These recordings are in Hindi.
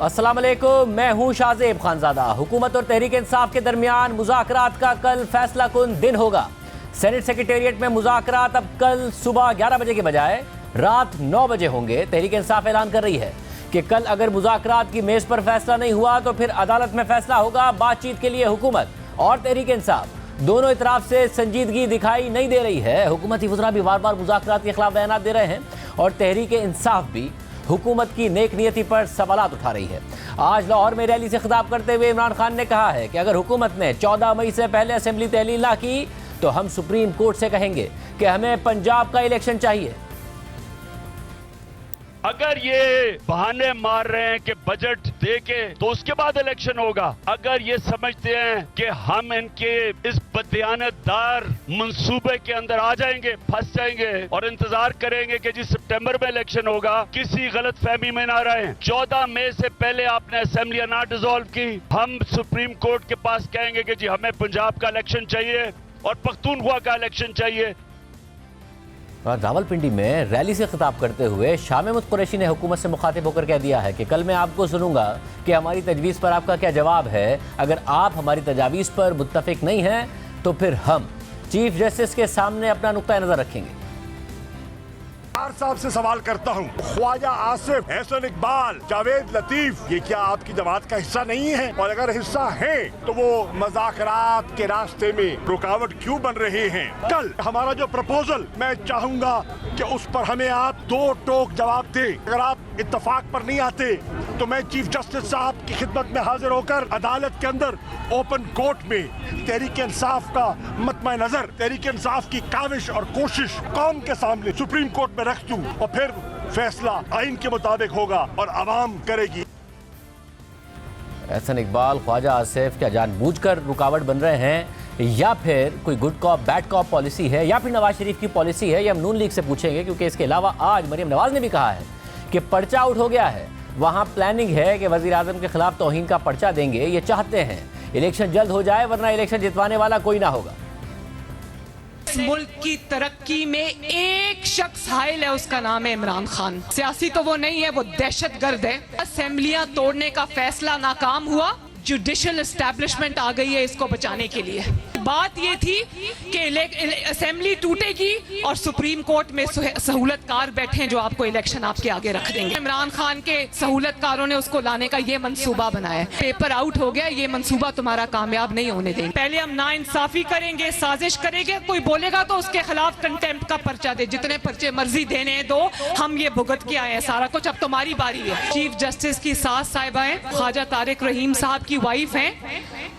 अस्सलाम वालेकुम, मैं हूं शाहजेब खानजादा। हुकूमत और तहरीक इंसाफ के दरमियान मुज़ाकरात का कल फैसला कुन दिन होगा। सेनेट सेक्रेटेरिएट में मुज़ाकरात अब कल सुबह 11 बजे के बजाय रात 9 बजे होंगे। तहरीक इंसाफ ऐलान कर रही है कि कल अगर मुज़ाकरात की मेज़ पर फैसला नहीं हुआ तो फिर अदालत में फैसला होगा। बातचीत के लिए हुकूमत और तहरीक इंसाफ दोनों इतराफ से संजीदगी दिखाई नहीं दे रही है। हुकूमती वज़रा भी बार बार मुज़ाकरात के खिलाफ बयान दे रहे हैं और तहरीक इंसाफ भी हुकूमत की नेक नियति पर सवालात उठा रही है। आज लाहौर में रैली से खिताब करते हुए इमरान खान ने कहा है कि अगर हुकूमत ने 14 मई से पहले असेंबली तहलील ना की तो हम सुप्रीम कोर्ट से कहेंगे कि हमें पंजाब का इलेक्शन चाहिए। अगर ये बहाने मार रहे हैं कि बजट दे के तो उसके बाद इलेक्शन होगा, अगर ये समझते हैं कि हम इनके इस बदयानतदार मंसूबे के अंदर आ जाएंगे, फंस जाएंगे और इंतजार करेंगे कि जी सितंबर में इलेक्शन होगा, किसी गलत फहमी में ना रहें। 14 मई से पहले आपने असेंबली ना डिसॉल्व की, हम सुप्रीम कोर्ट के पास कहेंगे कि जी हमें पंजाब का इलेक्शन चाहिए और पख्तूनख्वा का इलेक्शन चाहिए। रावलपिंडी में रैली से खिताब करते हुए शाह महमूद कुरैशी ने हुकूमत से मुखातिब होकर कह दिया है कि कल मैं आपको सुनूंगा कि हमारी तजवीज़ पर आपका क्या जवाब है। अगर आप हमारी तजावीज़ पर मुत्तफिक नहीं हैं तो फिर हम चीफ जस्टिस के सामने अपना नुक्ता नज़र रखेंगे। साहब से सवाल करता हूँ, ख्वाजा आसिफ, एहसन इकबाल, जावेद लतीफ, ये क्या आपकी जमात का हिस्सा नहीं है? और अगर हिस्सा है तो वो मुज़ाकरात के रास्ते में रुकावट क्यों बन रहे हैं? कल हमारा जो प्रपोजल, मैं चाहूंगा कि उस पर हमें आप 2 टोक जवाब दें। अगर आप इत्तफाक पर नहीं आते तो मैं चीफ जस्टिस साहब की खिदमत में हाजिर होकर अदालत के अंदर ओपन कोर्ट में तहरीक इंसाफ का मतमा नजर, तहरीक इंसाफ की काविश और कोशिश कौम के सामने सुप्रीम कोर्ट में रख दूं और फिर फैसला आइन के मुताबिक होगा और आवाम करेगी। एहसन इकबाल, ख्वाजा आसिफ क्या जानबूझकर रुकावट बन रहे हैं या फिर कोई good cop bad cop policy है या फिर नवाज शरीफ की पॉलिसी है? ये हम नून लीग से पूछेंगे, क्योंकि इसके अलावा आज मरीम नवाज ने भी कहा है कि पर्चा आउट हो गया है। वहाँ प्लानिंग है कि वज़ीर आज़म के खिलाफ तौहीन का पर्चा देंगे। ये चाहते हैं इलेक्शन जल्द हो जाए वरना इलेक्शन जितवाने वाला कोई ना होगा। इस मुल्क की तरक्की में एक शख्स हाइल है, उसका नाम है इमरान खान। सियासी तो वो नहीं है, वो दहशतगर्द है। असेंबलियां तोड़ने का फैसला नाकाम हुआ, जुडिशल एस्टैब्लिशमेंट आ गई है इसको बचाने के लिए। बात ये थी कि असेंबली टूटेगी और सुप्रीम कोर्ट में सहूलतकार बैठे हैं जो आपको इलेक्शन आपके आगे रख देंगे। इमरान खान के सहूलतकारों ने उसको लाने का ये मंसूबा बनाया। पेपर आउट हो गया, ये मंसूबा तुम्हारा कामयाब नहीं होने देंगे। पहले हम नाइंसाफी करेंगे, साजिश करेंगे, कोई बोलेगा तो उसके खिलाफ कंटेम्प्ट का पर्चा दे, जितने पर्चे मर्जी देने दो, हम ये भुगत के आए हैं सारा कुछ, अब तुम्हारी बारी है। चीफ जस्टिस की सास साहिबा है, ख्वाजा तारिक रहीम साहब की वाइफ हैं,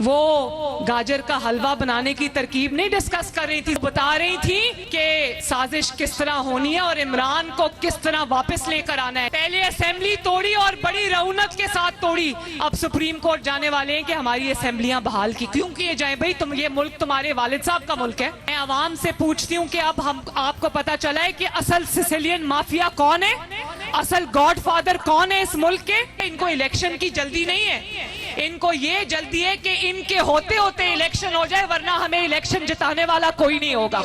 वो गाजर का हलवा बनाने की तरकीब नहीं डिस्कस कर रही थी, बता रही थी कि साजिश किस तरह होनी है और इमरान को किस तरह वापस लेकर आना है। पहले असेंबली तोड़ी और बड़ी रौनक के साथ तोड़ी, अब सुप्रीम कोर्ट जाने वाले हैं कि हमारी असेंबलियां बहाल की। क्यों किए जाए भाई? तुम, ये मुल्क तुम्हारे वालिद साहब का मुल्क है। मैं आवाम से पूछती हूँ कि अब हम आपको पता चला है कि असल सिसिलियन माफिया कौन है, असल गॉडफादर कौन है इस मुल्क के? इनको इलेक्शन की जल्दी नहीं है, इनको ये जल्दी है कि इनके होते होते इलेक्शन हो जाए, वरना हमें इलेक्शन जिताने वाला कोई नहीं होगा।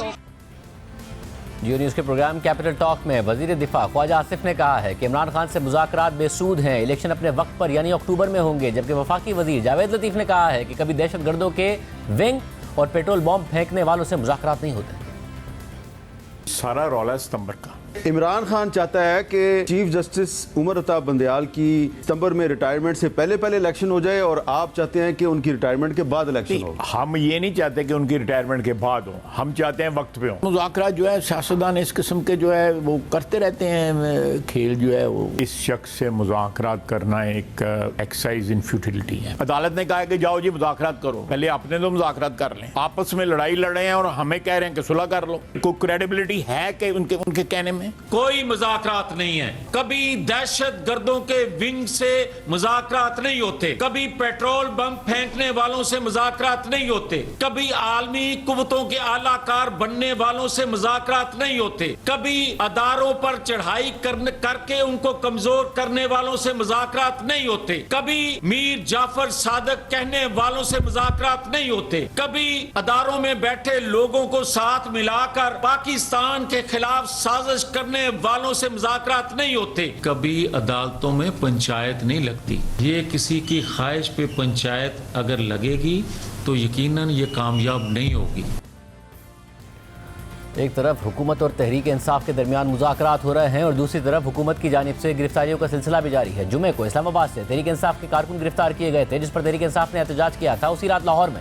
जियो न्यूज़ के प्रोग्राम कैपिटल टॉक में वजीर दिफा ख्वाजा आसिफ ने कहा है कि इमरान खान से मुज़ाकरात बेसूद हैं, इलेक्शन अपने वक्त पर यानी अक्टूबर में होंगे। जबकि वफाकी वजीर जावेद लतीफ ने कहा है कि कभी दहशतगर्दों के विंग और पेट्रोल बॉम्ब फेंकने वालों से मुज़ाकरात नहीं होते। सारा रौला सितंबर का। इमरान खान चाहता है कि चीफ जस्टिस उमर अता बंदयाल की सितंबर में रिटायरमेंट से पहले इलेक्शन हो जाए और आप चाहते हैं कि उनकी रिटायरमेंट के बाद इलेक्शन हो। हम ये नहीं चाहते कि उनकी रिटायरमेंट के बाद हो, हम चाहते हैं वक्त पे हो। मुज़ाकरात जो है सियासतदान इस किस्म के जो है वो करते रहते हैं, खेल जो है वो। इस शख्स से मुज़ाकरात करना एक एक्सरसाइज इन फ्यूटिलिटी है। अदालत ने कहा कि जाओ जी मुज़ाकरात करो, पहले अपने तो मुज़ाकरात कर लें। आपस में लड़ाई लड़ रहे हैं और हमें कह रहे हैं कि सुलह कर लो। कोई क्रेडिबिलिटी है कि उनके कहने में? कोई मुज़ाकरात नहीं है। कभी दहशत गर्दों के विंग से मुज़ाकरात नहीं होते, कभी पेट्रोल बम फेंकने वालों से मुज़ाकरात नहीं होते, कभी आलमी कुव्वतों के आलाकार बनने वालों से मुज़ाकरात नहीं होते, कभी अदारों पर चढ़ाई करके उनको कमजोर करने वालों से मुज़ाकरात नहीं होते, कभी मीर जाफर सादक कहने वालों से मुज़ाकरात नहीं होते, कभी अदारों में बैठे लोगों को साथ मिलाकर पाकिस्तान के खिलाफ साजिश करने वालों से मुज़ाकरात नहीं होते। कभी अदालतों में पंचायत नहीं लगती। ये किसी की ख्वाहिश पे पंचायत अगर लगेगी तो यकीनन ये कामयाब नहीं होगी। एक तरफ हुकूमत और तहरीक इंसाफ के दरमियान मुज़ाकरात हो रहे हैं और दूसरी तरफ हुकूमत की जानिब से गिरफ्तारियों का सिलसिला भी जारी है। जुमे को इस्लामाबाद से तहरीक इंसाफ के कारकुन गिरफ्तार किए गए थे, जिस पर तहरीक इंसाफ ने एहतजाज किया था। उसी रात लाहौर में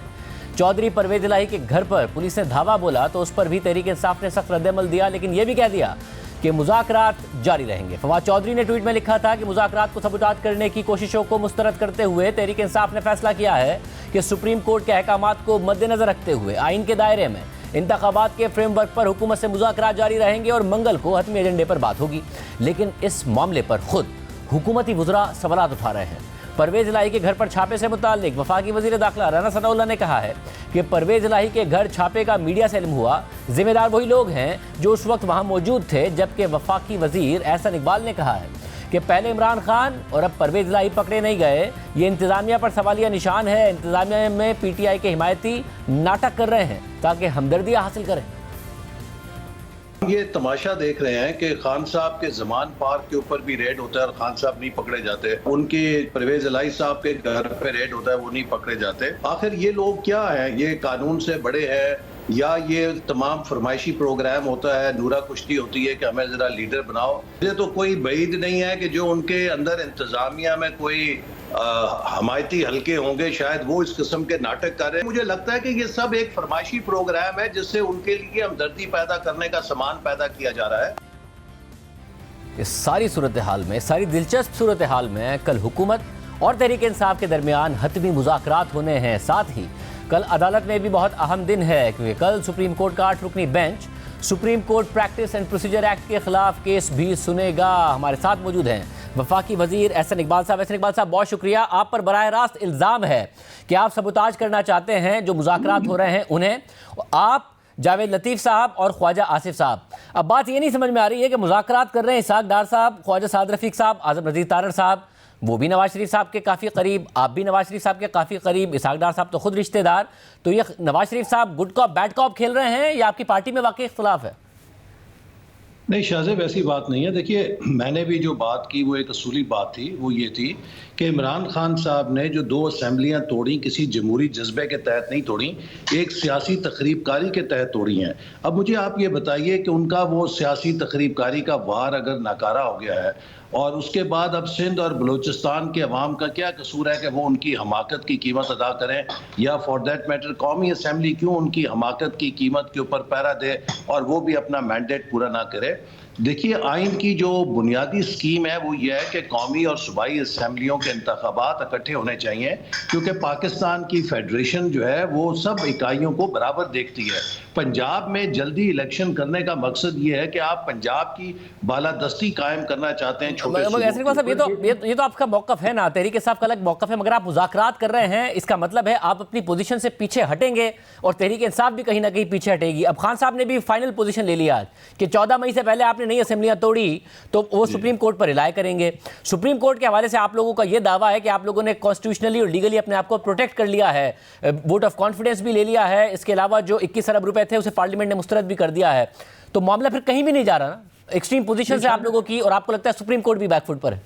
चौधरी परवेज इलाही के घर पर पुलिस ने धावा बोला तो उस पर भी तहरीक इंसाफ ने सख्त रद्द-ए-अमल दिया, लेकिन यह भी कह दिया कि मुज़ाकरात जारी रहेंगे। फवाद चौधरी ने ट्वीट में लिखा था कि मुज़ाकरात को सबूतात करने की कोशिशों को मुस्तरद करते हुए तहरीक इंसाफ ने फैसला किया है कि सुप्रीम कोर्ट के अहकामात को मद्देनजर रखते हुए आइन के दायरे में इंतखाबात के फ्रेमवर्क पर हुकूमत से मुज़ाकरात जारी रहेंगे और मंगल को हतमी एजेंडे पर बात होगी। लेकिन इस मामले पर खुद हुकूमती वज़रा सवालात उठा रहे हैं। परवेज इलाही के घर पर छापे से मुताल्लिक वफाकी वज़ीर दाखिला राना सनाउल्लाह ने कहा है कि परवेज इलाही के घर छापे का मीडिया से इल्म हुआ, जिम्मेदार वही लोग हैं जो उस वक्त वहाँ मौजूद थे, जबकि वफाकी वज़ीर एहसन इकबाल ने कहा है कि पहले इमरान खान और अब परवेज इलाही पकड़े नहीं गए। ये इंतज़ामिया पर सवालिया निशान है। इंतज़ामिया में PTI के हिमायती नाटक कर रहे हैं ताकि हमदर्दियाँ हासिल करें। ये तमाशा देख रहे हैं कि खान साहब के जमान पार्क के ऊपर भी रेड होता है और खान साहब नहीं पकड़े जाते। उनके परवेज इलाही साहब के घर पे रेड होता है, वो नहीं पकड़े जाते। आखिर ये लोग क्या हैं? ये कानून से बड़े हैं या ये तमाम फरमाइशी प्रोग्राम होता है, नूरा कुश्ती होती है कि हमें जरा लीडर बनाओ? मुझे तो कोई बईद नहीं है कि जो उनके अंदर इंतजामिया में कोई हमायती हल्के होंगे, शायद वो इस किस्म के नाटक कर रहे हैं। मुझे लगता है कि ये सब एक फरमाइशी प्रोग्राम है जिससे उनके लिए हमदर्दी पैदा करने का सामान पैदा किया जा रहा है। इस सारी सूरत हाल में, सारी दिलचस्प सूरत हाल में कल हुकूमत और तहरीक इंसाफ के दरमियान हतमी मुज़ाकरात होने हैं। साथ ही कल अदालत में भी बहुत अहम दिन है, क्योंकि कल सुप्रीम कोर्ट का 8 रुकनी bench Supreme Court Practice and Procedure Act के खिलाफ केस भी सुनेगा। हमारे साथ मौजूद हैं वफाकी वजीर एहसन इकबाल साहब। एहसन इकबाल साहब, बहुत शुक्रिया। आप पर बराह रास्त इल्ज़ाम है कि आप सबूताज करना चाहते हैं जो मुज़ाकरात हो रहे हैं उन्हें, आप, जावेद लतीफ़ साहब और ख्वाजा आसिफ साहब। अब बात ये नहीं समझ में आ रही है कि मुज़ाकरात कर रहे हैं इसहाक डार साहब, ख्वाजा साद रफ़ीक साहब, आज़म नज़ीर तारड़ साहब, वो भी नवाज शरीफ साहब के काफ़ी करीब, आप भी नवाज शरीफ साहब के काफ़ी करीब, इसहाक डार साहब तो खुद रिश्तेदार। तो ये नवाज शरीफ साहब गुड कॉप बैड कॉप खेल रहे हैं या आपकी पार्टी में वाकई इख्तलाफ है? नहीं शाहज़ेब, ऐसी बात नहीं है। देखिए, मैंने भी जो बात की वो एक असूली बात थी। वो ये थी कि इमरान खान साहब ने जो 2 असेंबलियाँ तोड़ी किसी जमहूरी जज्बे के तहत नहीं तोड़ी, एक सियासी तकरीबकारी के तहत तोड़ी हैं। अब मुझे आप ये बताइए कि उनका वो सियासी तकरीबकारी का वार अगर नाकारा हो गया है और उसके बाद अब सिंध और बलूचिस्तान के अवाम का क्या कसूर है कि वो उनकी हमाकत की कीमत अदा करें, या फॉर दैट मैटर कौमी असम्बली क्यों उनकी हमाकत की कीमत के ऊपर पहरा दे और वो भी अपना मैंडेट पूरा ना करे? देखिए, आइन की जो बुनियादी स्कीम है वो ये है कि कौमी और सूबाई असम्बलियों के इंतखाबात इकट्ठे होने चाहिए, क्योंकि पाकिस्तान की फेडरेशन जो है वो सब इकाइयों को बराबर देखती है। पंजाब में जल्दी इलेक्शन करने का मकसद ये है कि आप पंजाब की बालादस्ती कायम करना चाहते हैं। ये तो आपका मौकफ है ना, तहरीक इंसाफ का अलग मौकफ है, मगर आप मुज़ाकरात कर रहे हैं, इसका मतलब है आप अपनी पोजीशन से पीछे हटेंगे और तहरीक इंसाफ भी कहीं ना कहीं पीछे हटेगी। अब खान साहब ने भी फाइनल पोजीशन ले लिया कि 14 मई से पहले आपने नई असेंबलियां तोड़ी तो वो सुप्रीम कोर्ट पर रिलाय करेंगे। सुप्रीम कोर्ट के हवाले से आप लोगों का ये दावा है कि आप लोगों ने कॉन्स्टिट्यूशनली और लीगली अपने आप को प्रोटेक्ट कर लिया है, वोट ऑफ कॉन्फिडेंस भी ले लिया है, इसके अलावा जो 21 अरब रुपए थे उसे पार्लियामेंट ने मुस्तरद भी कर दिया है। तो मामला फिर कहीं भी नहीं जा रहा ना, एक्सट्रीम पोजीशन से आप लोगों की, और आपको लगता है सुप्रीम कोर्ट भी बैकफुट पर है?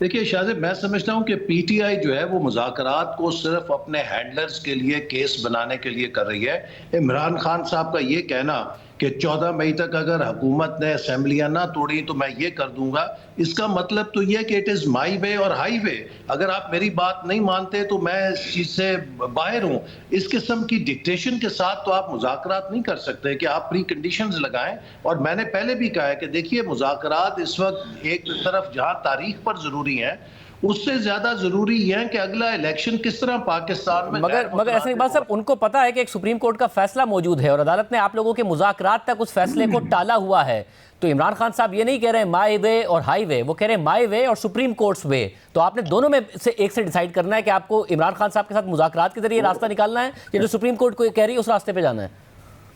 देखिए शाहज़ेब, मैं समझता हूँ कि PTI जो है वो मुज़ाकरात को सिर्फ अपने हैंडलर्स के लिए केस बनाने के लिए कर रही है। इमरान खान साहब का ये कहना कि 14 मई तक अगर हुकूमत ने असेंबलियां ना तोड़ी तो मैं ये कर दूंगा, इसका मतलब तो ये कि इट इज़ माई वे और हाई वे। अगर आप मेरी बात नहीं मानते तो मैं इस चीज़ से बाहर हूँ। इस किस्म की डिक्टेशन के साथ तो आप मुज़ाकरात नहीं कर सकते कि आप प्री कंडीशंस लगाएं। और मैंने पहले भी कहा है कि देखिए, मुज़ाकरात इस वक्त एक तरफ जहाँ तारीख पर ज़रूरी है, उससे ज्यादा जरूरी है कि अगला इलेक्शन किस तरह पाकिस्तान में। मगर ऐसे बात सब उनको पता है कि एक सुप्रीम कोर्ट का फैसला मौजूद है और अदालत ने आप लोगों के मुज़ाकरात तक उस फैसले को टाला हुआ है। तो इमरान खान साहब ये नहीं कह रहे माई वे और हाई वे, वो कह रहे हैं माई वे और सुप्रीम कोर्ट्स वे। तो आपने दोनों में से एक से डिसाइड करना है कि आपको इमरान खान साहब के साथ मुज़ाकरात के जरिए रास्ता निकालना है या जो सुप्रीम कोर्ट को कह रही है उस रास्ते पे जाना है।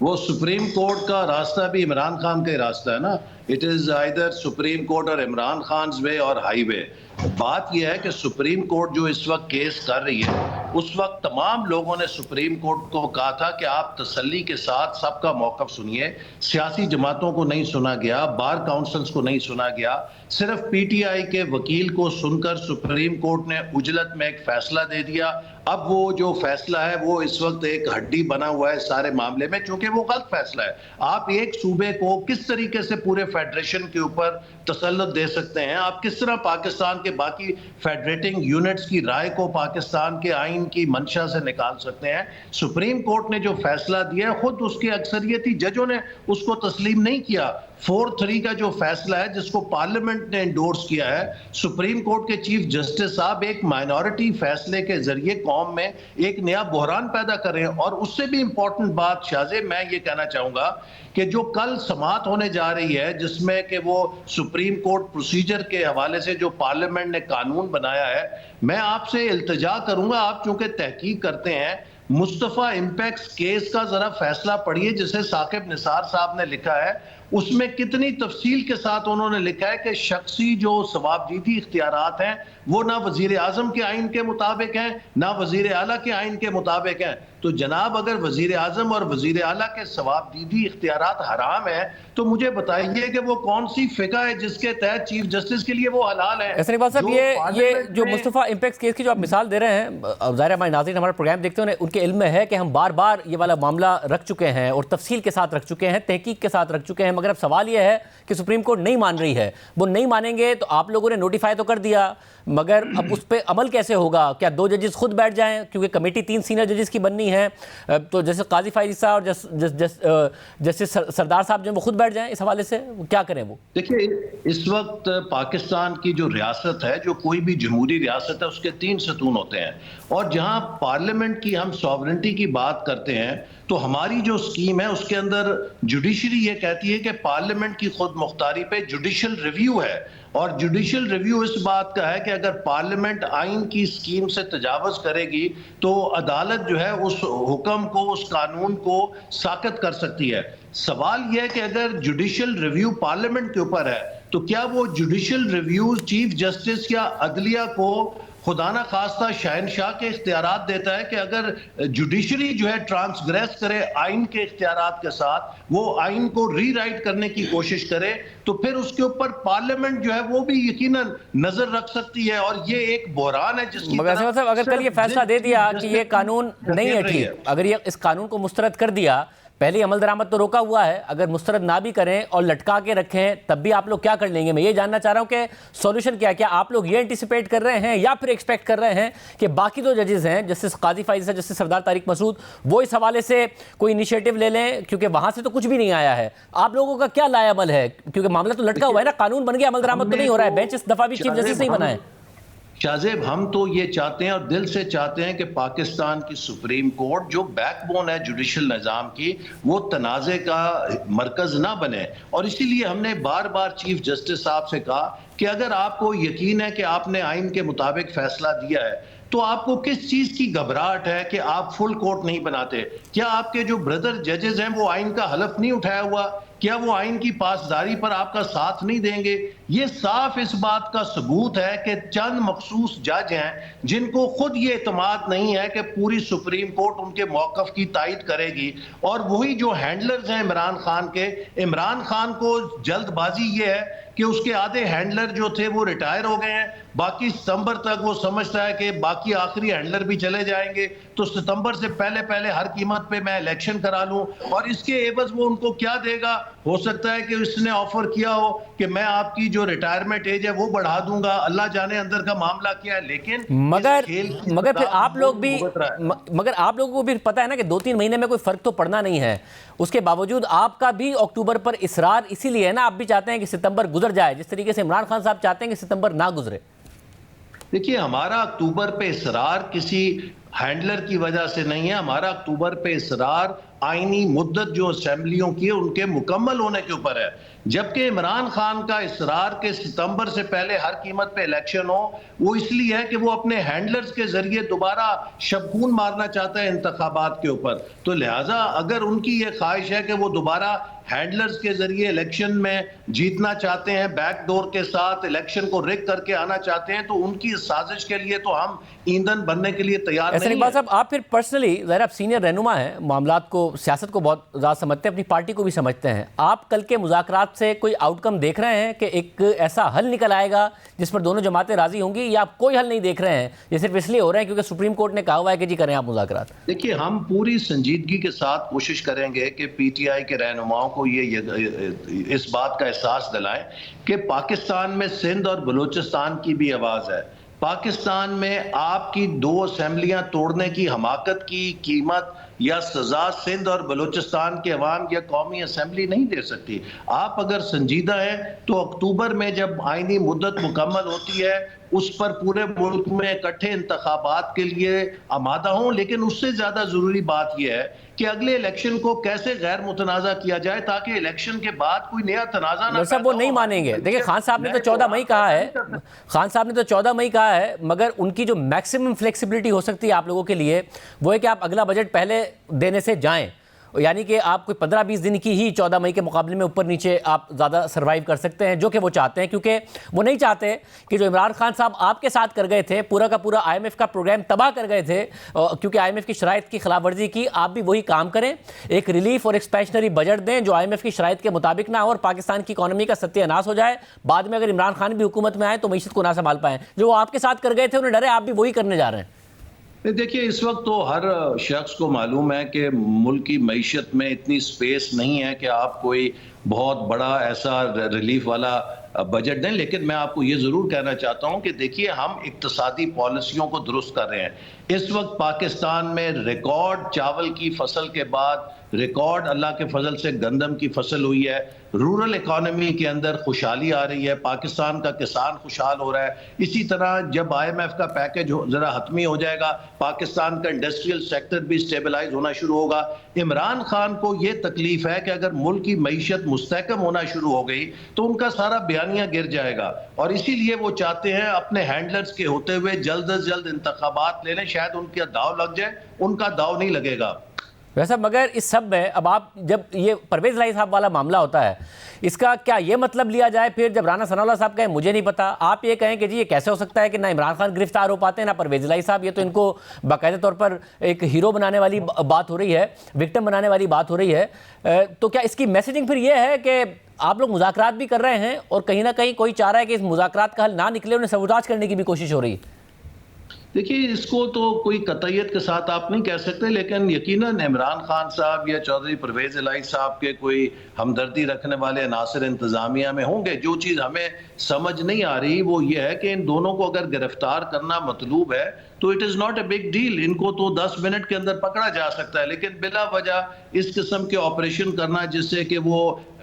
वो सुप्रीम कोर्ट का रास्ता भी इमरान खान का ही रास्ता है ना। It is either supreme court और इमरान खान वे और हाई वे। बात यह है कि सुप्रीम कोर्ट जो इस वक्त केस कर रही है, उस वक्त तमाम लोगों ने सुप्रीम कोर्ट को कहा था कि आप तसल्ली के साथ सबका मौक़िफ़ सुनिए। सियासी जमातों को नहीं सुना गया, बार काउंसिल्स को नहीं सुना गया, सिर्फ पीटीआई के वकील को सुनकर सुप्रीम कोर्ट ने उजलत में एक फैसला दे दिया। अब वो जो फैसला है वो इस वक्त एक हड्डी बना हुआ है सारे मामले में, क्योंकि वो गलत फैसला है। आप एक सूबे को किस तरीके से पूरे फेडरेशन के ऊपर तसल्लुत दे सकते हैं? आप किस तरह पाकिस्तान के बाकी फेडरेटिंग यूनिट्स की राय को पाकिस्तान के आइन की मंशा से निकाल सकते हैं? सुप्रीम कोर्ट ने जो फैसला दिया है, खुद उसके अक्सरियती जजों ने उसको तस्लीम नहीं किया। 4-3 का जो फैसला है जिसको पार्लियामेंट ने एंडोर्स किया है, सुप्रीम कोर्ट के चीफ जस्टिस साहब एक माइनॉरिटी फैसले के जरिए कौम में एक नया बहरान पैदा कर रहे हैं। और उससे भी इंपॉर्टेंट बात शाहजेब मैं ये कहना चाहूंगा कि जो कल समाअत होने जा रही है, जिसमें कि वो सुप्रीम कोर्ट प्रोसीजर के हवाले से जो पार्लियामेंट ने कानून बनाया है, मैं आपसे इल्तिजा करूंगा, आप चूंकि तहकीक करते हैं, मुस्तफ़ा इंपेक्स केस का जरा फैसला पढ़िए जिसे साकिब निसार साहब ने लिखा है। उसमें कितनी तफसील के साथ उन्होंने लिखा है कि शख्सी जो सवाबदीदी इख्तियारात हैं वो ना वजीर आजम के आइन के मुताबिक हैं, ना वजीर आला के आइन के मुताबिक हैं। तो जनाब, अगर वजीर आजम और वजीर आला के सवाबदीदी इख्तियारात हराम है तो मुझे बताइए कि वो कौन सी फिका है जिसके तहत चीफ जस्टिस के लिए वो हलाल है? ऐसे इकबाल साहब, ये जो मुस्तफ़ा इंपेक्स केस की जो आप मिसाल दे रहे हैं, ज़ाहिर हमारे नाज़रीन हमारा प्रोग्राम देखते हैं, उनके इल्म में है कि हम बार बार ये वाला मामला रख चुके हैं और तफसील के साथ रख चुके हैं, तहकीक के साथ रख चुके हैं, मगर अब सवाल ये है कि सुप्रीम कोर्ट नहीं मान रही है। वो नहीं मानेंगे तो आप लोगों ने नोटिफाई तो कर दिया, मगर अब उस पर अमल कैसे होगा? क्या 2 जजेस खुद बैठ जाएं, क्योंकि कमेटी 3 सीनियर जजेस की बननी है, तो जैसे काजी फायज़ी साहब और जैसे सरदार साहब जो वो खुद बैठ जाएं, इस हवाले से क्या करें? वो देखिए, इस वक्त पाकिस्तान की जो रियासत है, जो कोई भी जमहूरी रियासत है, उसके 3 सतून होते हैं। और जहां पार्लियामेंट की हम सॉवरेंटी की बात करते हैं तो हमारी जो स्कीम है उसके अंदर जुडिशरी ये कहती है कि पार्लियामेंट की खुद मुख्तारी पे जुडिशल रिव्यू है। और जुडिशल रिव्यू इस बात का है कि अगर पार्लियामेंट आइन की स्कीम से तजावुज करेगी तो अदालत जो है उस हुक्म को, उस कानून को साकत कर सकती है। सवाल यह है कि अगर जुडिशल रिव्यू पार्लियामेंट के ऊपर है तो क्या वो जुडिशल रिव्यू चीफ जस्टिस या अदलिया को खुदा ना खास्ता शहनशाह के इख्तियारात देता है कि अगर जुडिशरी जो है ट्रांसग्रेस करे आइन के इख्तियारात के साथ, वो आइन को रीराइट करने की कोशिश करे, तो फिर उसके ऊपर पार्लियामेंट जो है वो भी यकीनन नजर रख सकती है। और ये एक बहरान है जिसकी मगर अगर कल ये फैसला दे दिया कि ये कानून नहीं है ठीक, अगर ये इस कानून को मुस्तरद कर दिया, पहले अमल दरामद तो रोका हुआ है, अगर मुस्तरद ना भी करें और लटका के रखें तब भी आप लोग क्या कर लेंगे? मैं ये जानना चाह रहा हूं कि सॉल्यूशन क्या आप लोग ये एंटिसिपेट कर रहे हैं या फिर एक्सपेक्ट कर रहे हैं कि बाकी 2 जजेस हैं, जस्टिस काजी फायज़ी साहब, जस्टिस सरदार तारिक मसूद, वो इस हवाले से कोई इनिशिएटिव ले लें, क्योंकि वहां से तो कुछ भी नहीं आया है। आप लोगों का क्या लाएअमल है? क्योंकि मामला तो लटका हुआ है ना, कानून बन गया, अमल दरामद तो नहीं हो रहा है। बेंच इस दफा भी चीफ जस्टिस नहीं बना है। शाहजेब, हम तो ये चाहते हैं और दिल से चाहते हैं कि पाकिस्तान की सुप्रीम कोर्ट जो बैकबोन है जुडिशल निज़ाम की, वो तनाज़े का मरकज़ ना बने। और इसीलिए हमने बार बार चीफ जस्टिस साहब से कहा कि अगर आपको यकीन है कि आपने आइन के मुताबिक फैसला दिया है तो आपको किस चीज़ की घबराहट है कि आप फुल कोर्ट नहीं बनाते? क्या आपके जो ब्रदर जजेस हैं वो आइन का हलफ नहीं उठाया हुआ? क्या वो आइन की पासदारी पर आपका साथ नहीं देंगे? ये साफ इस बात का सबूत है कि चंद मखसूस जज हैं जिनको खुद ये एतमाद नहीं है कि पूरी सुप्रीम कोर्ट उनके मौक़िफ़ की तायद करेगी। और वही जो हैंडलर्स हैं इमरान खान के, इमरान खान को जल्दबाजी ये है कि उसके आधे हैंडलर जो थे वो रिटायर हो गए हैं, बाकी सितंबर तक वो समझता है कि बाकी आखिरी हैंडलर भी चले जाएंगे, तो सितंबर से पहले पहले हर कीमत पे मैं इलेक्शन करा लूं। और इसके एवज वो उनको क्या देगा? हो सकता है कि उसने ऑफर किया हो कि मैं आपकी जो रिटायरमेंट एज है वो बढ़ा दूंगा, अल्लाह जाने अंदर का मामला क्या है। लेकिन मगर फिर आप लोग भी, मगर आप लोगों को भी पता है ना कि 2-3 महीने में कोई फर्क तो पड़ना नहीं है। उसके बावजूद आपका भी अक्टूबर पर इसरार इसीलिए है ना, आप भी चाहते हैं कि सितंबर गुजर जाए, जिस तरीके से इमरान खान साहब चाहते हैं कि सितंबर ना गुजरे। देखिए, हमारा अक्टूबर पे इसरार किसी हैंडलर की वजह से नहीं है, हमारा अक्टूबर पे इसरार आईनी मुद्दत जो असेंबलियों की है उनके मुकम्मल होने के ऊपर है। जबकि इमरान खान का इसरार के सितंबर से पहले हर कीमत पे इलेक्शन हो, वो इसलिए है कि वो अपने हैंडलर्स के जरिए दोबारा शबखून मारना चाहता है इंतखाबात के ऊपर। तो लिहाजा अगर उनकी ये ख्वाहिश है कि वो दोबारा हैंडलर्स के जरिए इलेक्शन में जीतना चाहते हैं, बैकडोर के साथ इलेक्शन को रिग करके आना चाहते हैं, तो उनकी साजिश के लिए तो हम ईंधन बनने के लिए तैयार नहीं इकबाल साहब, आप फिर पर्सनली ज़रा आप सीनियर रहनुमा हैं, मामलात को, सियासत को बहुत ज़्यादा समझते हैं, अपनी पार्टी को भी समझते हैं। आप कल के मुज़ाकरात से कोई आउटकम देख रहे हैं कि एक ऐसा हल निकल आएगा जिस पर दोनों जमातें राजी होंगी, या आप कोई हल नहीं देख रहे हैं, ये सिर्फ इसलिए हो रहे हैं क्योंकि सुप्रीम कोर्ट ने कहा हुआ है कि जी करें आप मुज़ाकरात? देखिए, हम पूरी संजीदगी के साथ कोशिश करेंगे कि पीटीआई के रहनुमाओं को ये इस बात का एहसास दिलाएं कि पाकिस्तान में सिंध और बलूचिस्तान की भी आवाज़ है। पाकिस्तान में आपकी 2 असेंबलियां तोड़ने की हमाकत की कीमत या सजा सिंध और बलूचिस्तान के अवाम या कौमी असेंबली नहीं दे सकती। आप अगर संजीदा हैं तो अक्टूबर में जब आईनी मुद्दत मुकम्मल होती है उस पर पूरे मुल्क में इकट्ठे इंतखाबात के लिए आमादा हों, लेकिन उससे ज़्यादा ज़रूरी बात यह है कि अगले इलेक्शन को कैसे गैर मुतनाज़ा किया जाए ताकि इलेक्शन के बाद कोई नया तनाज़ा ना साहब वो नहीं मानेंगे। देखिए, खान साहब ने तो 14 मई कहा है, खान साहब ने तो 14 मई कहा है, मगर उनकी जो मैक्सिमम फ्लेक्सिबिलिटी हो सकती है आप लोगों के लिए वो है कि आप अगला बजट पहले देने से जाएं, यानी कि आप कोई 15-20 दिन की ही 14 मई के मुकाबले में ऊपर नीचे आप ज़्यादा सर्वाइव कर सकते हैं, जो कि वो चाहते हैं, क्योंकि वो नहीं चाहते कि जो इमरान खान साहब आपके साथ कर गए थे, पूरा का पूरा IMF का प्रोग्राम तबाह कर गए थे, क्योंकि IMF की शराइत की खिलाफ वर्जी की, आप भी वही काम करें, एक रिलीफ और एक्सपेंशनरी बजट दें जो IMF की शराइत के मुताबिक ना हो और पाकिस्तान की इकॉनमी का सत्यानाश हो जाए। बाद में अगर इमरान खान भी हुकूमत में आए तो मीशत को ना संभाल पाएँ। जो वो आपके साथ कर गए थे उन्हें डरे आप भी वही करने जा रहे हैं। देखिए, इस वक्त तो हर शख्स को मालूम है कि मुल्क की मईशत में इतनी स्पेस नहीं है कि आप कोई बहुत बड़ा ऐसा रिलीफ वाला बजट दें, लेकिन मैं आपको ये ज़रूर कहना चाहता हूँ कि देखिए, हम इक्तसादी पॉलिसियों को दुरुस्त कर रहे हैं। इस वक्त पाकिस्तान में रिकॉर्ड चावल की फसल के बाद रिकॉर्ड अल्लाह के फजल से गंदम की फसल हुई है। रूरल इकॉनमी के अंदर खुशहाली आ रही है, पाकिस्तान का किसान खुशहाल हो रहा है। इसी तरह जब IMF का पैकेज ज़रा हतमी हो जाएगा, पाकिस्तान का इंडस्ट्रियल सेक्टर भी स्टेबलाइज होना शुरू होगा। इमरान खान को ये तकलीफ है कि अगर मुल्क की मईशत मुस्तहकम होना शुरू हो गई तो उनका सारा बयानिया गिर जाएगा, और इसीलिए वो चाहते हैं अपने हैंडलर्स के होते हुए जल्द अज जल्द इंतखाबात ले लें। शायद उनका दाव लग जाए, उनका दाव नहीं लगेगा। वैसा मगर इस सब में अब आप जब ये परवेज़ इलाही साहब वाला मामला होता है, इसका क्या ये मतलब लिया जाए फिर जब राना सनाउल्लाह साहब कहें मुझे नहीं पता, आप ये कहें कि जी ये कैसे हो सकता है कि ना इमरान खान गिरफ्तार हो पाते हैं ना परवेज़ इलाही साहब, ये तो इनको बाकायदा तौर पर एक हीरो बनाने वाली बात हो रही है, विक्टिम बनाने वाली बात हो रही है। तो क्या इसकी मैसेजिंग फिर ये है कि आप लोग मुज़ाकरात भी कर रहे हैं और कहीं ना कहीं कोई चाह रहा है कि इस मुज़ाकरात का हल ना निकले, उन्हें सबूताज करने की भी कोशिश हो रही है? देखिए, इसको तो कोई कतईयत के साथ आप नहीं कह सकते, लेकिन यकीनन इमरान खान साहब या चौधरी परवेज़ इलाही साहब के कोई हमदर्दी रखने वाले अनासर इंतजामिया में होंगे। जो चीज़ हमें समझ नहीं आ रही वो ये है कि इन दोनों को अगर गिरफ्तार करना मतलूब है तो it is not a big deal, इनको तो 10 मिनट के अंदर पकड़ा जा सकता है, लेकिन बिला वजह इस किस्म के ऑपरेशन करना जिससे कि वो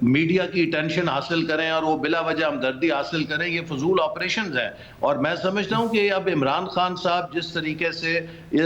मीडिया की अटेंशन हासिल करें और वो बिला वजह हमदर्दी हासिल करें, ये फजूल ऑपरेशन हैं। और मैं समझता हूँ कि अब इमरान खान साहब जिस तरीके से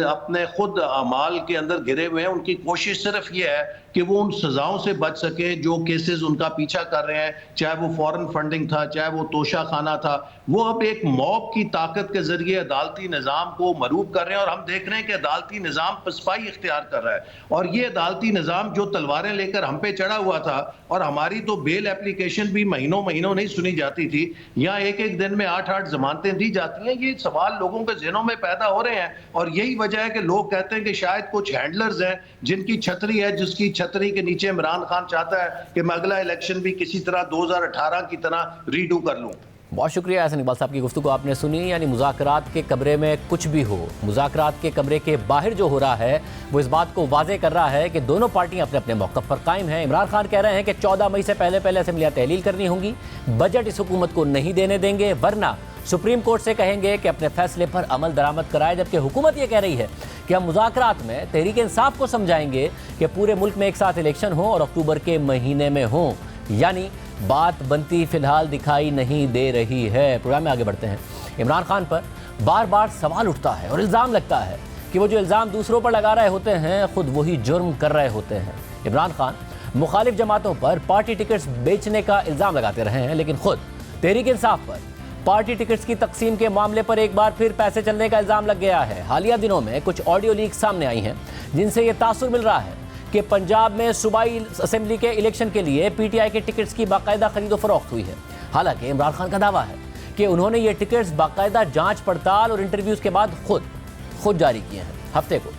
अपने खुद अमाल के अंदर घिरे हुए हैं, उनकी कोशिश सिर्फ ये है कि वो उन सजाओं से बच सके जो केसेस उनका पीछा कर रहे हैं, चाहे वो फॉरेन फंडिंग था, चाहे वो तोशा खाना था। वो अब एक मॉब की ताकत के जरिए अदालती निज़ाम को मरूब कर रहे हैं, और हम देख रहे हैं कि अदालती निज़ाम पसपाई इख्तियार कर रहा है। और ये अदालती निज़ाम जो तलवारें लेकर हम पे चढ़ा हुआ था, और हमारी तो बेल एप्लीकेशन भी महीनों महीनों नहीं सुनी जाती थी, यहाँ एक एक दिन में 8-8 जमानतें दी जाती हैं। ये सवाल लोगों के जहनों में पैदा हो रहे हैं, और यही वजह है कि लोग कहते हैं कि शायद कुछ हैंडलर्स हैं जिनकी छतरी है, जिसकी छतरी के नीचे इमरान खान चाहता है कि मैं अगला इलेक्शन भी किसी तरह 2018 की तरह रीडू कर लूं। बहुत शुक्रिया एहसन इकबाल साहब की गुफ्तगू आपने सुनी। यानी मुज़ाकरात के कमरे में कुछ भी हो, मुज़ाकरात के कमरे के बाहर जो हो रहा है वो इस बात को वाज़े कर रहा है कि दोनों पार्टियां अपने अपने मौक़िफ़ पर कायम हैं। इमरान खान कह रहे हैं कि 14 मई से पहले पहले असेंबलियाँ तहलील करनी होंगी, बजट इस हुकूमत को नहीं देने देंगे, वरना सुप्रीम कोर्ट से कहेंगे कि अपने फैसले पर अमल दरामद कराए। जबकि हुकूमत ये कह रही है कि हम मुज़ाकरात में तहरीक इंसाफ को समझाएंगे कि पूरे मुल्क में एक साथ इलेक्शन हो और अक्टूबर के महीने में हो। यानी बात बनती फिलहाल दिखाई नहीं दे रही है। प्रोग्राम में आगे बढ़ते हैं। इमरान खान पर बार बार सवाल उठता है और इल्ज़ाम लगता है कि वो जो इल्ज़ाम दूसरों पर लगा रहे होते हैं खुद वही जुर्म कर रहे होते हैं। इमरान खान मुखालिफ जमातों पर पार्टी टिकट्स बेचने का इल्ज़ाम लगाते रहे हैं, लेकिन खुद तहरीक इंसाफ पर पार्टी टिकट्स की तकसीम के मामले पर एक बार फिर पैसे चलने का इल्ज़ाम लग गया है। हालिया दिनों में कुछ ऑडियो लीक सामने आई हैं जिनसे ये तासुर मिल रहा है कि पंजाब में सूबाई असेंबली के इलेक्शन के लिए पीटीआई के टिकट्स की बाकायदा खरीदो फरोख्त हुई है। हालांकि इमरान खान का दावा है कि उन्होंने ये टिकट्स बाकायदा जांच पड़ताल और इंटरव्यूज के बाद खुद जारी किए हैं। हफ्ते को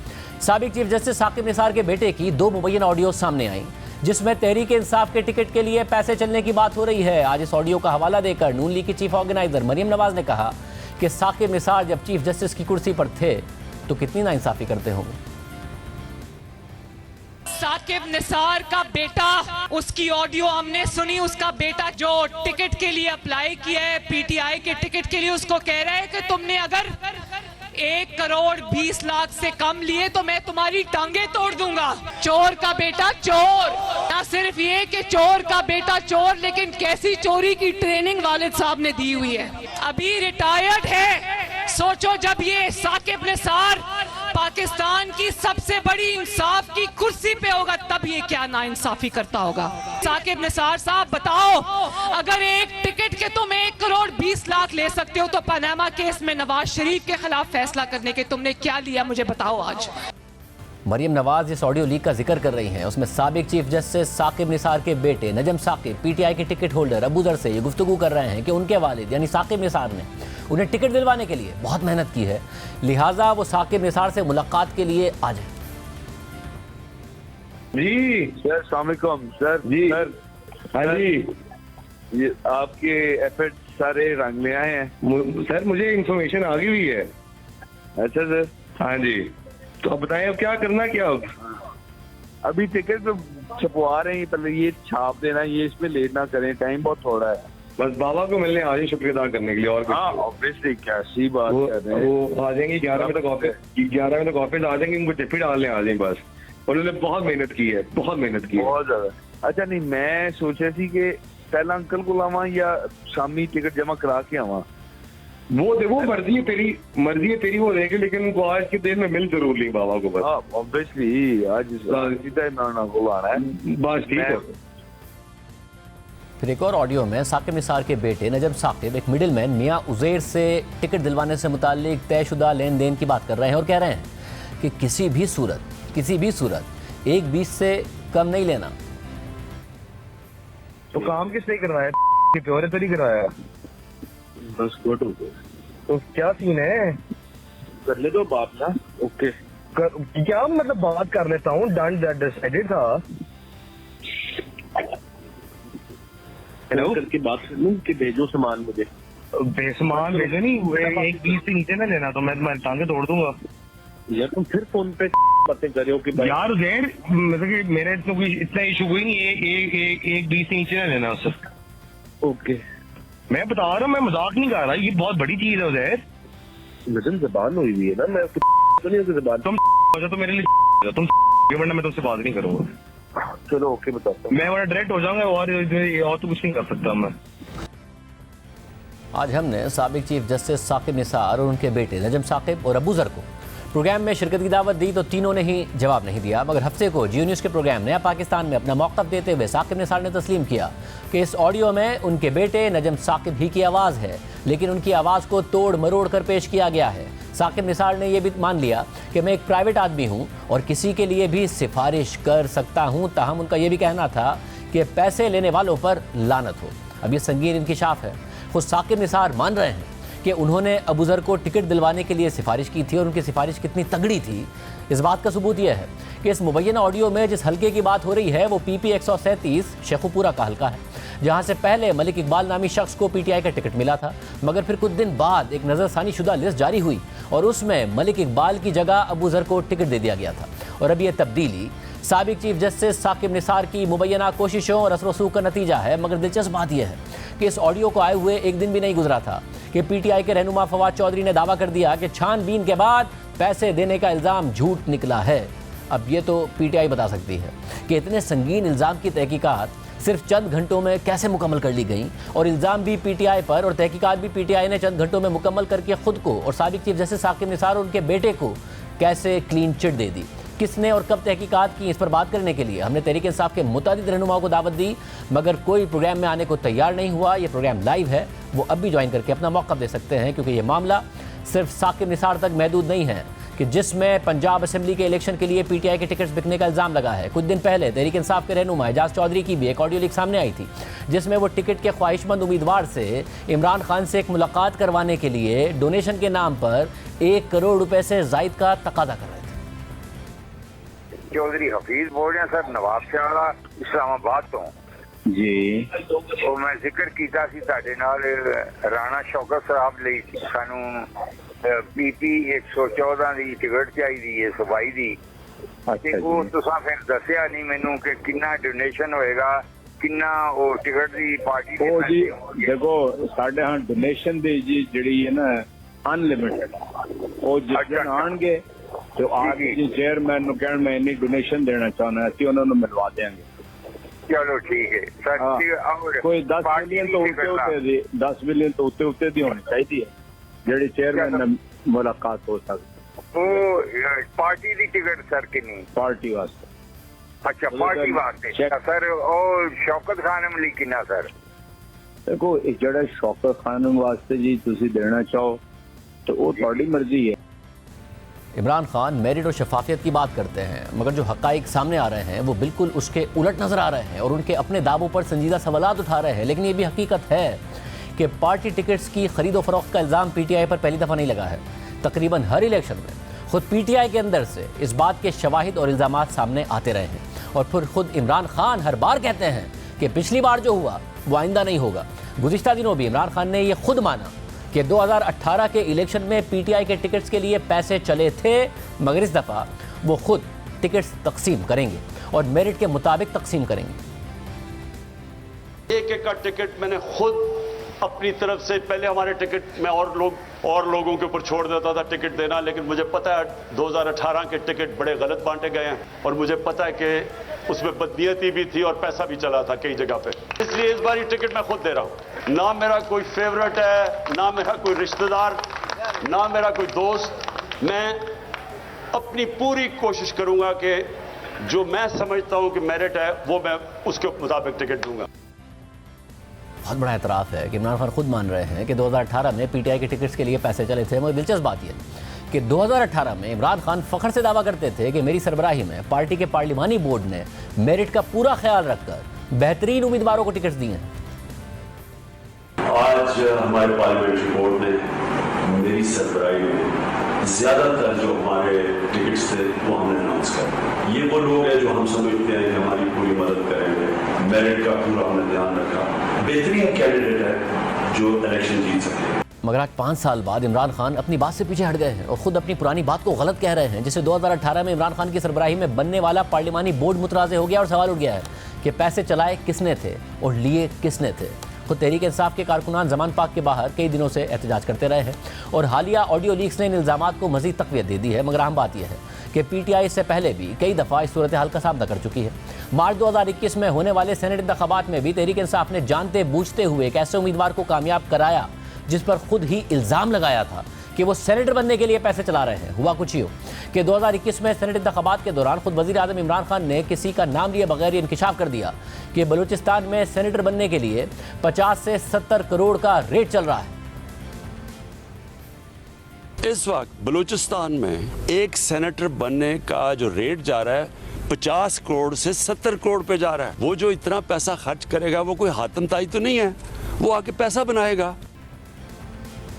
साबिक चीफ जस्टिस साकिब निसार के बेटे की 2 मुबैना ऑडियो सामने आई जिसमें तहरीक इंसाफ के टिकट के लिए पैसे चलने की बात हो रही है। आज इस ऑडियो का हवाला देकर नून लीग की चीफ ऑर्गेनाइजर मरियम नवाज ने कहा कि साकिब निसार जब चीफ जस्टिस की कुर्सी पर थे तो कितनी नाइंसाफी करते होंगे। साकिब निसार का बेटा, उसकी ऑडियो हमने सुनी। उसका बेटा जो टिकट के लिए अप्लाई किया है पीटीआई के टिकट के लिए, उसको कह रहा है कि तुमने अगर 1 करोड़ 20 लाख से कम लिए तो मैं तुम्हारी टांगे तोड़ दूंगा। चोर का बेटा चोर। ना सिर्फ ये कि चोर का बेटा चोर, लेकिन कैसी चोरी की ट्रेनिंग वालिद साहब ने दी हुई है। अभी रिटायर्ड है। सोचो जब ये साकिब निसार पाकिस्तान की सबसे बड़ी इंसाफ की कुर्सी पे होगा तब ये क्या नाइंसाफी करता होगा। साकिब निसार साहब बताओ, अगर एक टिकट के तुम 1 करोड़ 20 लाख ले सकते हो तो पनामा केस में नवाज शरीफ के खिलाफ फैसला करने के तुमने क्या लिया, मुझे बताओ आज। मरियम नवाज इस ऑडियो लीक का जिक्र कर रही हैं। उसमें साबिक चीफ जस्टिस साकिब निसार के बेटे नजम साकिब पीटीआई के टिकट होल्डर अबू जर से ये गुफ्तगू कर रहे हैं कि उनके वालिद यानी साकिब निसार ने उन्हें टिकट दिलवाने के लिए बहुत मेहनत की है, लिहाजा वो साकिब निसार से मुलाकात के लिए आ जाए। जी सर, अस्सलाम वालेकुम सर। जी सर, हाँ जी, ये आपके एफर्ट सारे रंग में आए हैं सर। मुझे इन्फॉर्मेशन आ गई हुई है। अच्छा सर, हाँ जी, तो अब बताएं अब क्या करना, क्या अब? अभी टिकट तो छपवा रहे हैं, पहले ये छाप देना, ये इसमें लेट ना करें, टाइम बहुत थोड़ा है। बस बाबा को मिलने आ जाए शुक्रिया अदा करने के लिए। और हाँ ऑब्वियसली, क्या सी बात कर रहे हैं। वो आ जाएंगे 11 बजे तक ऑफिस, 11 बजे तक ऑफिस आ जाएंगे, उनको टिफिन डालने आ जाएंगे बस। उन्होंने बहुत मेहनत की है, बहुत मेहनत की है, बहुत ज्यादा। अच्छा नहीं, मैं सोच रही थी कि पहला अंकल को लावा या शामी टिकट जमा करा के आवा। वो मर्जी है तेरी, वो देखे, लेकिन उनको आज के दिन में मिल जरूर ली बाबा को बस। हाँ ऑब्वियसली, आज सीधा इमरान को आना है बस, ठीक है। फिर एक और ऑडियो में साकिब निसार के बेटे नजम साकिब एक मिडिलमैन मियां उजैर से टिकट दिलवाने से मुताल्लिक तयशुदा लेन देन की बात कर रहे हैं और कह रहे हैं कि किसी भी सूरत 1/20 से कम नहीं लेना। तो काम किसने करवाया? प्योर तो नहीं करवाया। बस गुड, तो क्या सीन है? कर ले दो बात ना। ओके, क्या मतलब बात कर लेता हूँ। डन दैट डिसाइडेड था। हेलो, करके बात कर लूं कि भेजो सामान मुझे। सामान भेजो नहीं, 1/20 से नीचे ना लेना तो मैं तुम्हारी टांगे तोड़ दूंगा। यार तुम फिर फोन पे बातें कर रहे हो कि यार उजैर, मतलब कि मेरे तो कोई इतना इशू कोई नहीं है, 1/20 से नीचे ना लेना सर। ओके, मैं बता रहा हूँ, मैं मजाक नहीं कर रहा, ये बहुत बड़ी चीज है उजैर। नजम जबान हुई हुई है ना, मैं तो नहीं होती जबान। तुम तो मेरे लिए तुम, वरना मैं तुमसे बात नहीं करूंगा। चलो ओके, बताता हूँ। मैं वरना डायरेक्ट हो जाऊंगा और तो कुछ नहीं कर सकता मैं। आज हमने साबिक चीफ जस्टिस साकिब निसार और उनके बेटे नजम साकिब और अबू जर को प्रोग्राम में शिरकत की दावत दी तो तीनों ने ही जवाब नहीं दिया, मगर हफ्ते को जियो न्यूज़ के प्रोग्राम नया पाकिस्तान में अपना मौक़िफ़ देते हुए साकिब निसार ने तस्लीम किया कि इस ऑडियो में उनके बेटे नजम साकिब ही की आवाज़ है, लेकिन उनकी आवाज़ को तोड़ मरोड़ कर पेश किया गया है। साकिब निसार ने यह भी मान लिया कि मैं एक प्राइवेट आदमी हूँ और किसी के लिए भी सिफारिश कर सकता हूँ, ताहम उनका यह भी कहना था कि पैसे लेने वालों पर लानत हो। अब ये संगीन इंकिशाफ है। खुद साकिब निसार मान रहे हैं कि उन्होंने अबू जर को टिकट दिलवाने के लिए सिफारिश की थी और उनकी सिफारिश कितनी तगड़ी थी, इस बात का सबूत यह है कि इस मुबैना ऑडियो में जिस हल्के की बात हो रही है वो PP 137 शेखुपुरा का हल्का है, जहां से पहले मलिक इकबाल नामी शख्स को PTI का टिकट मिला था, मगर फिर कुछ दिन बाद एक नज़रसानी शुदा लिस्ट जारी हुई और उसमें मलिक इकबाल की जगह अबू जर को टिकट दे दिया गया था। और अब यह तब्दीली साबिक चीफ जस्टिस साकिब निसार की मुबैना कोशिशों और असर रसूख का नतीजा है। मगर दिलचस्प बात यह है कि इस ऑडियो को आए हुए एक दिन भी नहीं गुजरा था कि PTI के रहनुमा फवाद चौधरी ने दावा कर दिया कि छानबीन के बाद पैसे देने का इल्ज़ाम झूठ निकला है। अब ये तो PTI बता सकती है कि इतने संगीन इल्ज़ाम की तहकीकात सिर्फ चंद घंटों में कैसे मुकम्मल कर ली गई, और इल्ज़ाम भी PTI पर और तहकीकात भी PTI ने चंद घंटों में मुकम्मल करके खुद को और साबिक चीफ जस्टिस साकिब निसार और उनके बेटे को कैसे क्लीन चिट दे दी, किसने और कब तहकीकात की, इस पर बात करने के लिए हमने तहरीक इंसाफ के मुतादिद रहनुमाओं को दावत दी, मगर कोई प्रोग्राम में आने को तैयार नहीं हुआ। ये प्रोग्राम लाइव है, वो अब भी ज्वाइन करके अपना मौक़िफ़ दे सकते हैं, क्योंकि ये मामला सिर्फ साकिब निसार तक महदूद नहीं है कि जिसमें पंजाब असेंबली के इलेक्शन के लिए पीटीआई के टिकट्स बिकने का इल्ज़ाम लगा है। कुछ दिन पहले तहरीक इंसाफ के रहनुमा एजाज चौधरी की भी एक ऑडियो लीक सामने आई थी, जिसमें वो टिकट के ख्वाहिशमंद उम्मीदवार से इमरान खान से एक मुलाकात करवाने के लिए डोनेशन के नाम पर 1 करोड़ रुपए से ज़ायद का तकादा कर रहे थे। चौधरी हफीज बोल रहे हैं सर, नवाब शाह इस्लामाबाद तो जी तो मैं जिक्र किया सी ਤੁਹਾਡੇ ਨਾਲ ਰਾਣਾ ਸ਼ੌਕਤ ਸਾਹਿਬ ਲਈ ਸਾਨੂੰ ਪੀਪੀ 114 ਦੀ ਟਿਕਟ ਚਾਹੀਦੀ ਹੈ ਸਵਾਈ ਦੀ, ਤੇ ਉਹ ਤੁਸੀਂ ਫਿਰ ਦੱਸਿਆ ਨਹੀਂ ਮੈਨੂੰ ਕਿ ਕਿੰਨਾ ਡੋਨੇਸ਼ਨ ਹੋਏਗਾ, ਕਿੰਨਾ ਉਹ ਟਿਕਟ ਦੀ ਪਾਰਟੀ ਦੇ ਉਹ ਜੀ ਦੇਖੋ ਸਾਡੇ ਹਾਂ ਡੋਨੇਸ਼ਨ ਦੀ ਜੀ ਜਿਹੜੀ ਹੈ ਨਾ ਅਨਲਿਮਿਟਡ, ਉਹ ਜਿਸ ਦਿਨ ਆਣਗੇ ਤੇ ਆਪ ਜੀ ਚੇਅਰਮੈਨ ਨੂੰ ਕਹਿਣ ਮੈਂ ਇੰਨੀ ਡੋਨੇਸ਼ਨ ਦੇਣਾ ਚਾਹੁੰਦਾ, ਅਸੀਂ ਉਹਨਾਂ ਨੂੰ ਮਿਲਵਾ ਦੇਵਾਂਗੇ। ਚਲੋ ਠੀਕ ਹੈ ਸਰ, ਕੋਈ 10 ਮਿਲੀਅਨ ਤੋਂ ਉੱਤੇ ਦੀ 10 ਮਿਲੀਅਨ ਤੋਂ ਉੱਤੇ ਦੀ ਹੋਣੀ ਚਾਹੀਦੀ ਹੈ ਜਿਹੜੀ ਚੇਅਰਮੈਨ ਨਾਲ ਮੁਲਾਕਾਤ ਹੋ ਸਕਦੀ। ਉਹ ਪਾਰਟੀ ਦੀ ਟਿਕਟ ਸਰ ਕਿੰਨੀ? ਪਾਰਟੀ ਵਾਸਤੇ। ਅੱਛਾ ਪਾਰਟੀ ਵਾਸਤੇ ਸਰ, ਉਹ ਸ਼ੌਕਤ ਖਾਨਮ ਲਈ ਕਿੰਨਾ ਸਰ? ਦੇਖੋ ਇਹ ਜਿਹੜਾ ਸ਼ੌਕਤ ਖਾਨਮ ਵਾਸਤੇ ਜੀ ਤੁਸੀਂ ਦੇਣਾ ਚਾਹੋ तो वो थोड़ी मर्जी है। इमरान खान मेरिट और शफाफियत की बात करते हैं, मगर जो हक़ाइक़ सामने आ रहे हैं वो बिल्कुल उसके उलट नज़र आ रहे हैं और उनके अपने दावों पर संजीदा सवालात उठा रहे हैं। लेकिन ये भी हकीकत है कि पार्टी टिकट्स की खरीदो फरोख्त का इल्ज़ाम पीटीआई पर पहली दफ़ा नहीं लगा है। तकरीबन हर इलेक्शन में खुद पीटीआई के अंदर से इस बात के शवाहिद और इल्ज़ामात सामने आते रहे हैं और फिर खुद इमरान खान हर बार कहते हैं कि पिछली बार जो हुआ वो आइंदा नहीं होगा। गुज़िश्ता दिनों भी इमरान खान ने यह खुद माना कि 2018 के इलेक्शन में पीटीआई के टिकट्स के लिए पैसे चले थे, मगर इस दफ़ा वो खुद टिकट्स तकसीम करेंगे और मेरिट के मुताबिक तकसीम करेंगे। एक एक का टिकट मैंने खुद अपनी तरफ से, पहले हमारे टिकट में और लोगों के ऊपर छोड़ देता था टिकट देना, लेकिन मुझे पता है 2018 के टिकट बड़े गलत बांटे गए हैं और मुझे पता है कि उसमें बदनीयती भी थी और पैसा भी चला था कई जगह पे, इसलिए इस बार ये टिकट मैं खुद दे रहा हूँ। ना मेरा कोई फेवरेट है, ना मेरा कोई रिश्तेदार, ना मेरा कोई दोस्त। मैं अपनी पूरी कोशिश करूंगा कि जो मैं समझता हूं कि मेरिट है वो मैं उसके मुताबिक टिकट दूंगा। बहुत बड़ा एतराफ़ है कि इमरान खान खुद मान रहे हैं कि 2018 में पीटीआई के टिकट्स के लिए पैसे चले थे, मगर दिलचस्प बात यह कि 2018 में इमरान खान फ़ख्र से दावा करते थे कि मेरी सरबराही में पार्टी के पार्लिमानी बोर्ड ने मेरिट का पूरा ख्याल रखकर बेहतरीन उम्मीदवारों को टिकट्स दिए हैं। आज हमारे पार्लियामेंट्री बोर्ड ने मेरी सरबराही में ज़्यादातर जो हमारे टिकट्स थे वो हमने अनाउंस कर। ये वो लोग हैं जो हम समझते हैं कि हमारी पूरी मदद करेंगे। मेरिट का पूरा हमने ध्यान रखा, बेहतरीन कैंडिडेट है जो इलेक्शन जीत सके। मगर आज 5 साल बाद इमरान खान अपनी बात से पीछे हट गए हैं और ख़ुद अपनी पुरानी बात को गलत कह रहे हैं, जिससे 2018 में इमरान खान की सरबराही में बनने वाला पार्लिमानी बोर्ड मुतराज़े हो गया और सवाल उठ गया है कि पैसे चलाए किसने थे और लिए किसने थे। खुद तहरीक इंसाफ के कारकुनान जमान पाक के बाहर कई दिनों से एहतजाज करते रहे हैं और हालिया ऑडियो लीक्स ने इन इल्ज़ामात को मज़ीद तक़वियत दे दी है। मगर अहम बात यह है कि पीटीआई इससे पहले भी कई दफ़ा इस सूरत हाल का सामना कर चुकी है। मार्च 2021 में होने वाले सेनेट इंतखाबात में भी तहरीक इंसाफ ने जानते बूझते हुए एक ऐसे उम्मीदवार को कामयाब कराया जिस पर खुद ही इल्ज़ाम लगाया था कि वो सेनेटर बनने के लिए पैसे चला रहे हैं। हुआ कुछ यूँ कि 2021 में सेनेट इंतखाबात के दौरान खुद वज़ीर आज़म इमरान खान ने किसी का नाम लिए बगैर इंकिशाफ कर दिया कि बलूचिस्तान में सेनेटर बनने के लिए 50 से 70 करोड़ का रेट चल रहा है। इस वक्त बलूचिस्तान में एक सेनेटर बनने का जो रेट जा रहा है 50 करोड़ से 70 करोड़ पे जा रहा है। वो जो इतना पैसा खर्च करेगा वो कोई हातम ताई तो नहीं है, वो आके पैसा बनाएगा।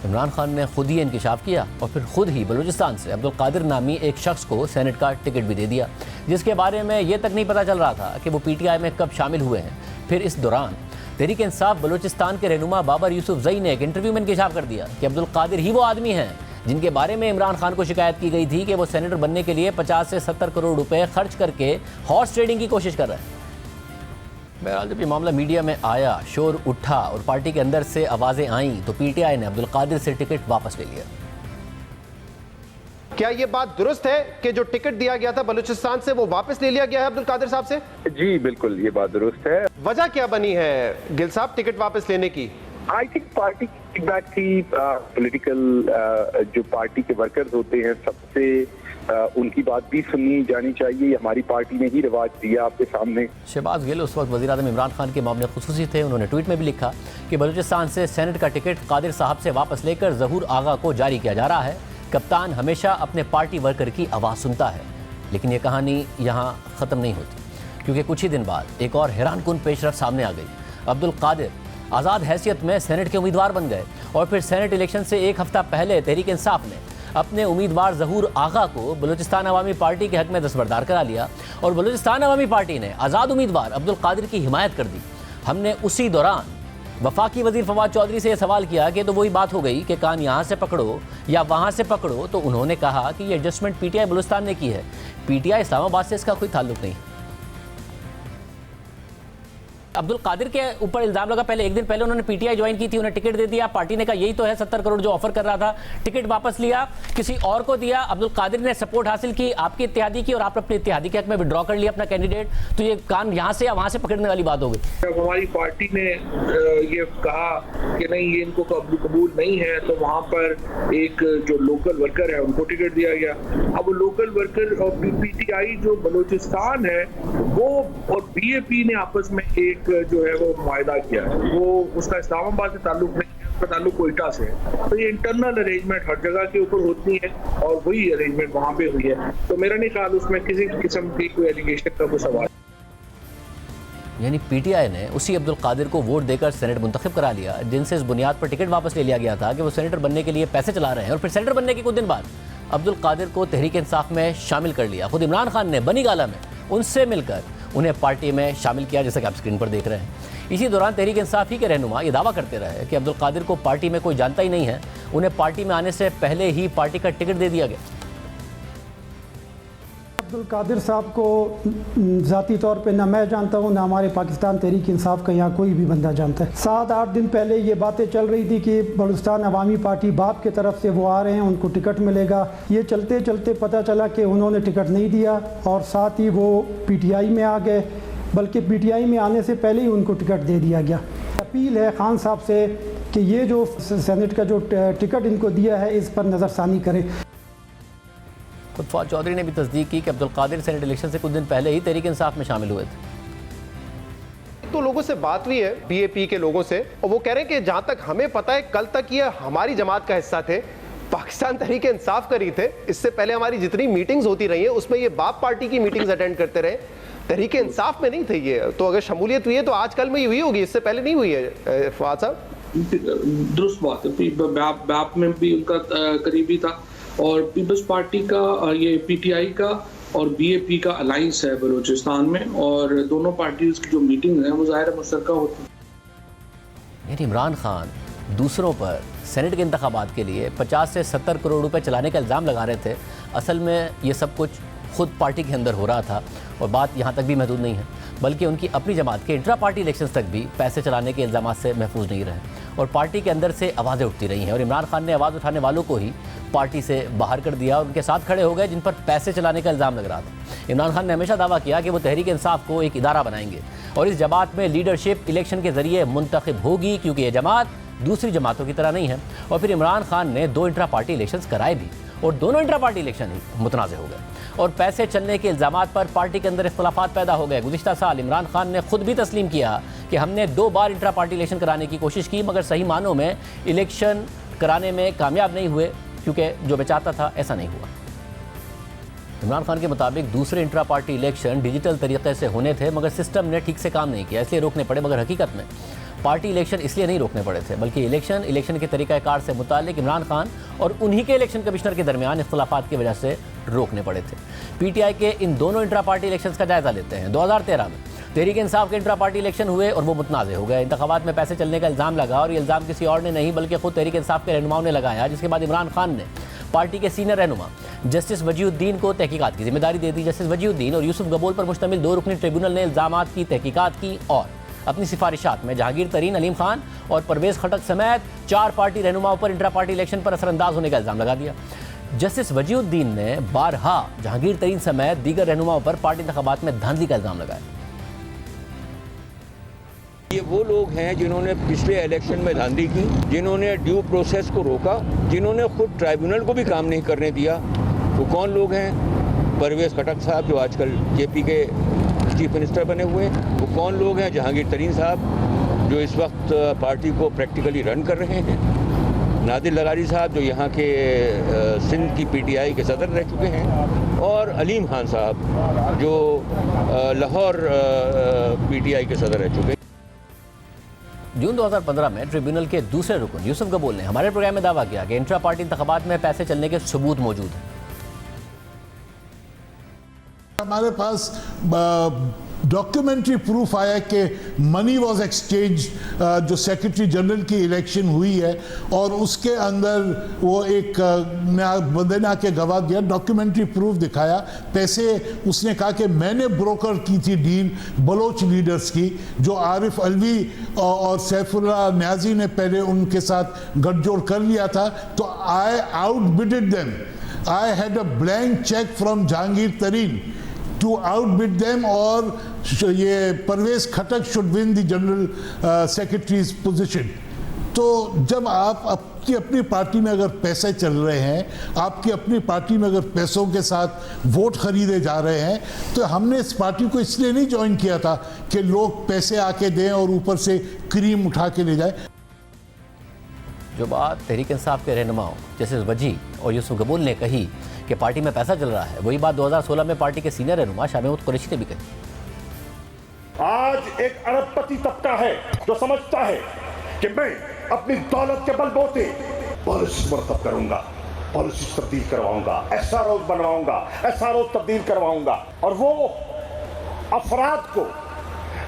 इमरान खान ने खुद ही इंकिशाफ किया और फिर खुद ही बलूचिस्तान से अब्दुल कादिर नामी एक शख्स को सेनेट का टिकट भी दे दिया, जिसके बारे में ये तक नहीं पता चल रहा था कि वो पीटीआई में कब शामिल हुए हैं। फिर इस दौरान तहरीक इंसाफ बलूचिस्तान के रहनुमा बाबर यूसुफ जई ने एक इंटरव्यू में इंकिशाफ कर दिया कि अब्दुल कादिर ही वो आदमी हैं जिनके बारे में इमरान खान को शिकायत की गई थी कि वो सेनेटर बनने के लिए 50 से 70 करोड़ रुपए खर्च करके हॉर्स ट्रेडिंग की कोशिश कर रहे हैं। बहरहाल जब ये मामला मीडिया में आया, शोर उठा और पार्टी के अंदर से आवाज़ें आईं तो पीटीआई ने अब्दुल कादिर से टिकट वापस ले लिया। क्या ये बात दुरुस्त है कि जो टिकट दिया गया था बलूचिस्तान से वो वापस ले लिया गया है अब्दुल कादिर साहब से? जी बिल्कुल, ये बात दुरुस्त है। वजह क्या बनी है गिल साहब टिकट वापस लेने की? आई थिंक पार्टी की फीडबैक थी। पॉलिटिकल जो पार्टी के वर्कर्स होते हैं सबसे उनकी बात भी सुननी जानी चाहिए। हमारी पार्टी ने ही रिवाज दिया आपके सामने। शहबाज गिल उस वक्त वज़ीर-ए-आज़म इमरान खान के मामले खुसूसी थे। उन्होंने ट्वीट में भी लिखा कि बलूचिस्तान से सेनेट का टिकट कादिर साहब से वापस लेकर ज़हूर आगा को जारी किया जा रहा है। कप्तान हमेशा अपने पार्टी वर्कर की आवाज़ सुनता है। लेकिन ये कहानी यहाँ ख़त्म नहीं होती, क्योंकि कुछ ही दिन बाद एक और हैरानकुन पेशरफ सामने आ गई। अब्दुल कादिर आज़ाद हैसियत में सेनेट के उम्मीदवार बन गए और फिर सेनेट इलेक्शन से एक हफ्ता पहले तहरीक इंसाफ ने अपने उम्मीदवार ज़हूर आगा को बलूचिस्तान अवामी पार्टी के हक में दस्तबरदार करा लिया और बलूचिस्तान अवामी पार्टी ने आज़ाद उम्मीदवार अब्दुल कादिर की हिमायत कर दी। हमने उसी दौरान वफाकी वज़ीर फवाद चौधरी से यह सवाल किया कि तो वही बात हो गई कि कान यहाँ से पकड़ो या वहाँ से पकड़ो, तो उन्होंने कहा कि ये एडजस्टमेंट PTI बलूचिस्तान ने की है, PTI इस्लामाबाद से इसका कोई ताल्लुक नहीं। अब्दुल कादिर के ऊपर इल्जाम लगा, पहले एक दिन पहले उन्होंने PTI ज्वाइन की थी, उन्हें टिकट दे दिया, पार्टी ने कहा यही तो है 70 करोड़ जो ऑफर कर रहा था, टिकट वापस लिया, किसी और को दिया। अब्दुल कादिर ने सपोर्ट हासिल की आपकी इत्तेहादी की और आप अपने इत्तेहादी के हक में विड्रॉ कर लिया अपना कैंडिडेट, तो ये कान यहाँ से या वहाँ से पकड़ने वाली बात हो गई। जब हमारी पार्टी ने ये कहा कि नहीं ये इनको कबूल नहीं है, तो वहाँ पर एक जो लोकल वर्कर है उनको टिकट दिया गया। अब लोकल वर्कर और PTI जो बलूचिस्तान है वो और BAP ने आपस में एक जो है वो मुआहदा किया है, वो उसका इस्लामाबाद से ताल्लुक नहीं है, उसका ताल्लुक कोयटा से है। तो ये इंटरनल अरेंजमेंट हर जगह के ऊपर होती है और वही अरेंजमेंट वहाँ पे हुई है। तो मेरा नहीं ख्याल उसमें किसी किस्म की कोई एलिगेशन का कोई सवाल। यानी PTI ने उसी अब्दुल कादिर को वोट देकर सेनेट मुंतखब करा लिया, जिनसे इस बुनियाद पर टिकट वापस ले लिया गया था कि वो सेनेटर बनने के लिए पैसे चला रहे हैं, और फिर सेनेटर बनने के कुछ दिन बाद अब्दुल कादिर को तहरीक इंसाफ में शामिल कर लिया। खुद इमरान खान ने बनी गाला में उनसे मिलकर उन्हें पार्टी में शामिल किया, जैसा कि आप स्क्रीन पर देख रहे हैं। इसी दौरान तहरीक इंसाफ ही के रहनुमा ये दावा करते रहे कि अब्दुल कादिर को पार्टी में कोई जानता ही नहीं है, उन्हें पार्टी में आने से पहले ही पार्टी का टिकट दे दिया गया। अब्दुल कादिर साहब को ज़ाती तौर पे ना मैं जानता हूँ, ना हमारे पाकिस्तान तहरीक इंसाफ का यहाँ कोई भी बंदा जानता है। 7-8 दिन पहले ये बातें चल रही थी कि बलूचिस्तान अवामी पार्टी बाप के तरफ से वो आ रहे हैं, उनको टिकट मिलेगा। ये चलते चलते पता चला कि उन्होंने टिकट नहीं दिया और साथ ही वो PTI में आ गए, बल्कि PTI में आने से पहले ही उनको टिकट दे दिया गया। अपील है खान साहब से कि ये जो सेनेट का जो टिकट इनको दिया है इस पर नज़रसानी करें। खुद फवाद चौधरी ने भी तस्दीक की कि अब्दुल कादिर सेनेट इलेक्शन से कुछ दिन पहले ही तहरीक इंसाफ में शामिल हुए थे। तो लोगों से बात हुई है BAP के लोगों से, और वो कह रहे हैं कि जहां तक हमें पता है कल तक ये हमारी जमात का हिस्सा थे, पाकिस्तान तहरीक इंसाफ करी थे। इससे पहले हमारी जितनी मीटिंग्स होती रही है उसमें ये बाप पार्टी की मीटिंग्स अटेंड करते रहे, तहरीक इंसाफ में नहीं थे ये। तो अगर शमूलियत हुई है तो आजकल में ये हुई होगी, इससे पहले नहीं हुई है। फवाद साहब दुरुस्त बात है, बाप में भी उनका करीबी था और पीपल्स पार्टी का ये PTI का और BAP का अलायंस है बलूचिस्तान में, और दोनों पार्टीज की जो मीटिंग है वो ज़ाहिर मुश्तरका होती है। यानी इमरान खान दूसरों पर सेनेट के इंतखाबात के लिए 50 से 70 करोड़ रुपए चलाने का इल्ज़ाम लगा रहे थे। असल में ये सब कुछ खुद पार्टी के अंदर हो रहा था, और बात यहाँ तक भी महदूद नहीं है, बल्कि उनकी अपनी जमात के इंट्रा पार्टी इलेक्शंस तक भी पैसे चलाने के इल्ज़ाम से महफूज नहीं रहे, और पार्टी के अंदर से आवाज़ें उठती रही हैं। और इमरान खान ने आवाज़ उठाने वालों को ही पार्टी से बाहर कर दिया और उनके साथ खड़े हो गए जिन पर पैसे चलाने का इल्ज़ाम लग रहा था। इमरान खान ने हमेशा दावा किया कि वो तहरीक इंसाफ को एक इदारा बनाएंगे और इस जमात में लीडरशिप इलेक्शन के ज़रिए मुंतखब होगी, क्योंकि ये जमात दूसरी जमातों की तरह नहीं है। और फिर इमरान खान ने 2 इंट्रा पार्टी इलेक्शंस कराए भी, और दोनों इंट्रा पार्टी इलेक्शन ही मुतनाज़ हो गए और पैसे चलने के इल्ज़ामात पर पार्टी के अंदर इख्तलाफात पैदा हो गए। गुज़िश्ता साल इमरान खान ने खुद भी तस्लीम किया कि हमने 2 बार इंट्रा पार्टी इलेक्शन कराने की कोशिश की, मगर सही मानों में इलेक्शन कराने में कामयाब नहीं हुए, क्योंकि जो मैं चाहता था ऐसा नहीं हुआ। इमरान खान के मुताबिक दूसरे इंट्रा पार्टी इलेक्शन डिजिटल तरीके से होने थे, मगर सिस्टम ने ठीक से काम नहीं किया, इसलिए रोकने पड़े। मगर हकीकत में पार्टी इलेक्शन इसलिए नहीं रोकने पड़े थे, बल्कि इलेक्शन के तरीक़ाकार से मुताल्लिक इमरान खान और उन्हीं के इलेक्शन कमिश्नर के दरमियान इख्तलाफात की वजह से रोकने पड़े थे। PTI के इन दोनों इंट्रा पार्टी इलेक्शंस का जायज़ा लेते हैं। 2013 में तहरीक इंसाफ के इंट्रा पार्टी इलेक्शन हुए और वो मुतनाज़ हो गए। इंतखाबात में पैसे चलने का इल्ज़ाम लगा, और ये इल्ज़ाम किसी और ने नहीं बल्कि खुद तहरीक इंसाफ के रहनुमाओं ने लगाया, जिसके बाद इमरान खान ने पार्टी के सीनियर रहनुमा जस्टिस वजीउद्दीन को तहकीकात की जिम्मेदारी दे दी। जस्टिस वजीउद्दीन और यूसुफ गबोल पर मुश्तमिल 2 रुकनी ट्रिब्यूनल ने इल्ज़ामात की तहकीकात की और अपनी सिफारिशात में जहांगीर तरीन, अलीम खान और परवेज़ खटक समेत 4 पार्टी रहनुमाओं पर इंट्रा पार्टी इलेक्शन पर असरअंदाज होने का इल्ज़ाम लगा दिया। जस्टिस वजीउद्दीन ने बारहा जहांगीर तरीन समेत दीगर रहनुमाओं पर पार्टी इंतखाबात में धांधली का इल्ज़ाम लगाया। ये वो लोग हैं जिन्होंने पिछले इलेक्शन में धांधली की, जिन्होंने ड्यू प्रोसेस को रोका, जिन्होंने खुद ट्राइब्यूनल को भी काम नहीं करने दिया, वो कौन लोग हैं? परवेज खटक साहब जो आजकल जेपी के चीफ मिनिस्टर बने हुए हैं, वो कौन लोग हैं? जहांगीर तरीन साहब जो इस वक्त पार्टी को प्रैक्टिकली रन कर रहे हैं, नादिर लगारी साहब जो यहाँ के सिंध की पीटीआई के सदर रह चुके हैं, और अलीम खान साहब जो लाहौर पीटीआई के सदर रह चुके हैं। जून 2015 में ट्रिब्यूनल के दूसरे रुकन यूसुफ गबूल ने हमारे प्रोग्राम में दावा किया कि इंट्रा पार्टी इंतखाबात में पैसे चलने के सबूत मौजूद हैं। हमारे पास डॉक्यूमेंट्री प्रूफ आया कि मनी वाज एक्सचेंज जो सेक्रेटरी जनरल की इलेक्शन हुई है और उसके अंदर वो एक बंदे ने आके गवाह दिया, डॉक्यूमेंट्री प्रूफ दिखाया, पैसे उसने कहा कि मैंने ब्रोकर की थी डील बलोच लीडर्स की, जो आरिफ अलवी और सैफुल्लाह न्याजी ने पहले उनके साथ गठजोड़ कर लिया था, तो I outbidded them. I had a blank cheque from Jahangir Tareen to outbid them, और ये Pervez Khattak should win the general secretary's position. तो जब आप आपकी अपनी पार्टी में अगर पैसे चल रहे हैं, आपकी अपनी पार्टी में अगर पैसों के साथ वोट खरीदे जा रहे हैं, तो हमने इस पार्टी को इसलिए नहीं ज्वाइन किया था कि लोग पैसे आके दें और ऊपर से क्रीम उठा के ले जाए। जो बात तहरीक इंसाफ के रहनुमाओं जैसे वजी और यूसुफ गबूल ने कही कि पार्टी में पैसा चल रहा है, वही बात 2016 में पार्टी के सीनियर रहनुमा शाह महमूद कुरैशी ने भी कही। आज एक अरबपति तबका है जो समझता है कि मैं अपनी दौलत के बलबूते पॉलिसी मरतब करूंगा, पॉलिसी तब्दील करवाऊंगा, एसआरओ बनवाऊंगा, एसआरओ तब्दील करवाऊंगा, और वो अफराद को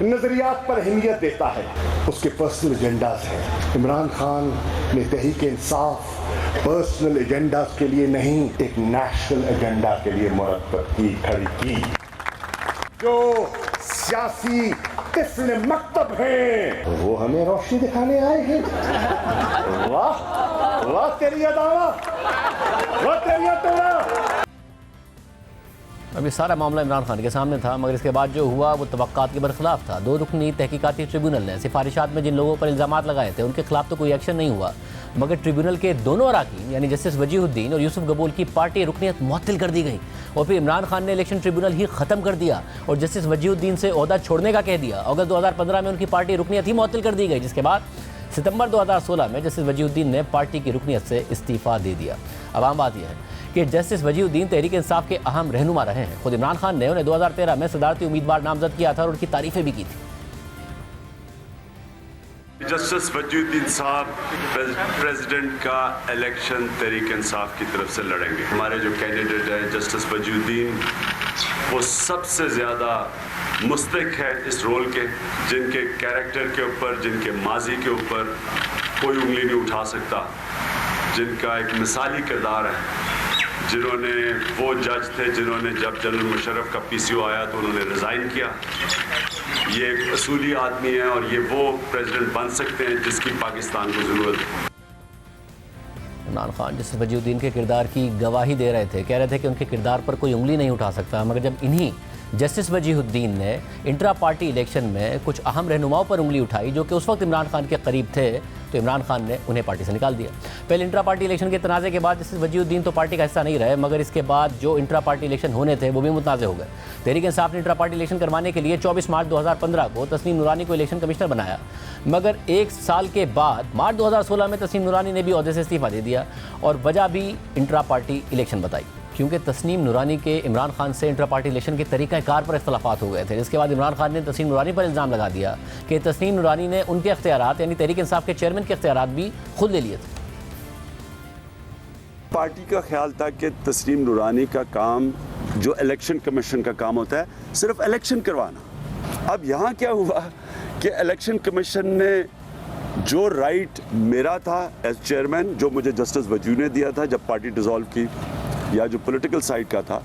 नजरियात पर अहमियत देता है, उसके पर्सनल एजेंडाज हैं। इमरान खान ने तहरीक इंसाफ पर्सनल एजेंडाज के लिए नहीं, एक नेशनल एजेंडा के लिए मुरतब की, खड़ी की। जो सियासी तिफल मकतब हैं वो हमें रोशनी दिखाने आए हैं। वाह वाह तेरी अदावा, वाह तेरी अदावा। अब ये सारा मामला इमरान खान के सामने था, मगर इसके बाद जो हुआ वो तवक्कात के बरखिलाफ था। 2 रुकनी तहकीकाती ट्रिब्यूनल ने सिफारिशात में जिन लोगों पर इल्ज़ामात लगाए थे उनके खिलाफ तो कोई एक्शन नहीं हुआ, मगर ट्रिब्यूनल के दोनों अराकीन यानी जस्टिस वजीहुद्दीन और यूसुफ गबूल की पार्टी रुकनीत मुअत्तल कर दी गई, और फिर इमरान खान ने इलेक्शन ट्रिब्यूनल ही ख़त्म कर दिया और जस्टिस वजीहुद्दीन से ओहदा छोड़ने का कह दिया। अगस्त 2015 में उनकी पार्टी रुकनीत ही मुअत्तल कर दी गई, जिसके बाद सितंबर 2016 में जस्टिस वजीहुद्दीन ने पार्टी की रुकनीत से इस्तीफ़ा दे दिया। अब आम बात यह है कि जस्टिस वजीहुद्दीन तहरीक इंसाफ के अहम रहनुमा रहे हैं। खुद इमरान खान ने उन्हें 2013 में सदारती उम्मीदवार नामजद किया था और उनकी तारीफें भी की थी। जस्टिस वजीहुद्दीन साहब प्रेसिडेंट का इलेक्शन तहरीक इंसाफ की तरफ से लड़ेंगे। हमारे जो कैंडिडेट है जस्टिस वजीहुद्दीन, वो सबसे ज़्यादा मुस्तहिक है इस रोल के, जिनके कैरेक्टर के ऊपर, जिनके माजी के ऊपर कोई उंगली नहीं उठा सकता, जिनका एक मिसाली किरदार है, जिन्होंने वो जज थे जिन्होंने जब जनरल मुशर्रफ का पीसीओ आया तो उन्होंने रिज़ाइन किया। ये एक असूली आदमी है और ये वो प्रेसिडेंट बन सकते हैं जिसकी पाकिस्तान को ज़रूरत है। इमरान खान जस्टिस वजीहुद्दीन के किरदार की गवाही दे रहे थे, कह रहे थे कि उनके किरदार पर कोई उंगली नहीं उठा सकता, मगर जब इन्हीं जस्टिस वजीहुद्दीन ने इंट्रा पार्टी इलेक्शन में कुछ अहम रहनुमाओं पर उंगली उठाई जो कि उस वक्त इमरान खान के करीब थे, तो इमरान खान ने उन्हें पार्टी से निकाल दिया। पहले इंट्रा पार्टी इलेक्शन के तनाज़े के बाद जस्टिस वजीहुद्दीन तो पार्टी का हिस्सा नहीं रहे, मगर इसके बाद जो इंट्रा पार्टी इलेक्शन होने थे वो भी मुतनाज़ हो गए। तहरीक इंसाफ ने इंट्रा पार्टी इलेक्शन करवाने के लिए 24 मार्च 2015 को तस्नीम नूरानी को इलेक्शन कमिश्नर बनाया, मगर 1 साल के बाद मार्च 2016 में तस्नीम नूरानी ने भी ओहदे से इस्तीफ़ा दे दिया, और वजह भी इंट्रा पार्टी इलेक्शन बताई, क्योंकि तस्नीम नूरानी के इमरान खान से इंट्रा पार्टी इलेक्शन के तरीक़ाकार पर इख्तलाफात हो गए थे, जिसके बाद इमरान खान ने तस्नीम नूरानी पर इल्ज़ाम लगा दिया कि तस्नीम नूरानी ने उनके इख्तियारात यानी तहरीक इंसाफ के चेयरमैन के इख्तियारात भी खुद ले लिए थे। पार्टी का ख्याल था कि तस्नीम नूरानी का काम, जो इलेक्शन कमीशन का काम होता है, सिर्फ इलेक्शन करवाना। अब यहाँ क्या हुआ कि इलेक्शन कमीशन ने जो राइट मेरा था एज चेयरमैन, जो मुझे जस्टिस वजू ने दिया था जब पार्टी डिसॉल्व की, या जो पॉलिटिकल साइड का था,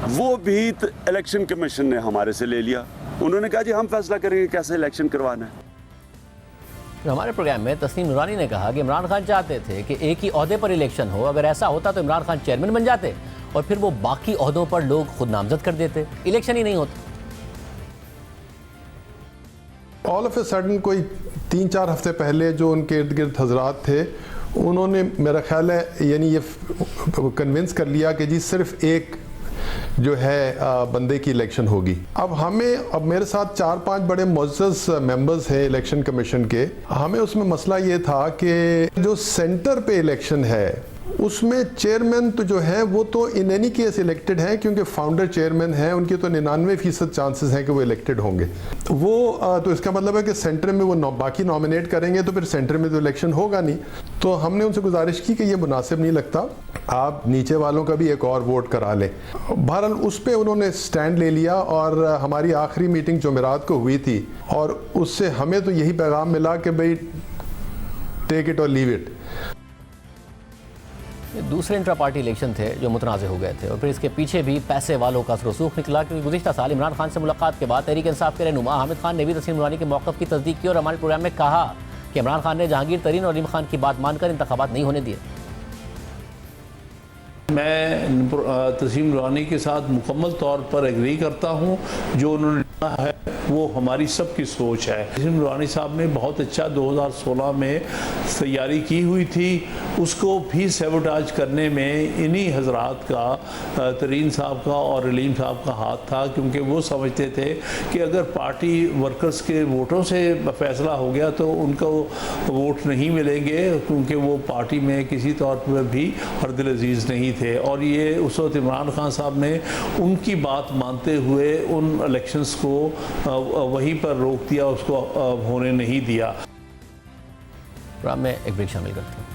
वो भी इलेक्शन कमीशन ने हमारे से ले लिया। उन्होंने कहा जी हम फैसला करेंगे कैसे इलेक्शन करवाना है। तो हमारे प्रोग्राम में तस्नीम नूरानी ने कहा कि इमरान खान चाहते थे कि एक ही ओहदे पर इलेक्शन हो, अगर ऐसा होता तो इमरान खान चेयरमैन बन जाते और फिर वो बाकी ओहदों पर लोग खुद नामजद कर देते, इलेक्शन ही नहीं होता। ऑल ऑफ ए सडन कोई 3-4 हफ्ते पहले जो उनके इर्द गिर्द हजरात थे उन्होंने मेरा ख्याल है यानी ये कन्विंस कर लिया कि जी सिर्फ एक जो है बंदे की इलेक्शन होगी। अब मेरे साथ 4-5 बड़े मुअज़्ज़ज़ मेंबर्स हैं इलेक्शन कमीशन के। हमें उसमें मसला ये था कि जो सेंटर पे इलेक्शन है उसमें चेयरमैन तो जो है वो तो इन एनी केस इलेक्टेड हैं, क्योंकि फाउंडर चेयरमैन हैं, उनके तो 99% चांसेस हैं कि वो इलेक्टेड होंगे। वो तो इसका मतलब है कि सेंटर में वो बाकी नॉमिनेट करेंगे तो फिर सेंटर में तो इलेक्शन होगा नहीं। तो हमने उनसे गुजारिश की कि ये मुनासिब नहीं लगता, आप नीचे वालों का भी एक और वोट करा लें। बहरहाल उस पर उन्होंने स्टैंड ले लिया और हमारी आखिरी मीटिंग जुमेरात को हुई थी और उससे हमें तो यही पैगाम मिला कि भाई टेक इट और लीव इट। दूसरे इंट्रा पार्टी इलेक्शन थे जो मुतनाज़ हो गए थे और फिर इसके पीछे भी पैसे वालों का रसूख निकला, क्योंकि गुज़िश्ता साल इमरान खान से मुलाकात के बाद तहरीक इंसाफ के रहनुमा हामिद खान ने भी तस्लीम नूरानी के मौक़िफ़ की तस्दीक की और हमारे प्रोग्राम में कहा कि इमरान खान ने जहांगीर तरीन और अलीम खान की बात मानकर इंतखाबात नहीं होने दिए। मैं तस्लीम नूरानी के साथ मुकम्मल तौर पर एग्री करता हूँ। जो उन्होंने कहा है वो हमारी सबकी सोच है। तस्लीम नूरानी साहब ने बहुत अच्छा 2016 में तैयारी की हुई थी, उसको भी सेबोटाज करने में इन्हीं हजरात का, तरीन साहब का और अलीम साहब का हाथ था, क्योंकि वो समझते थे कि अगर पार्टी वर्कर्स के वोटों से फैसला हो गया तो उनको वोट नहीं मिलेंगे, क्योंकि वो पार्टी में किसी तौर पर भी हरदिल अजीज़ नहीं थे। और ये उस वक्त इमरान खान साहब ने उनकी बात मानते हुए उन इलेक्शंस को वहीं पर रोक दिया, उसको होने नहीं दिया। प्रोग्राम में एक ब्रेक शामिल करते हैं।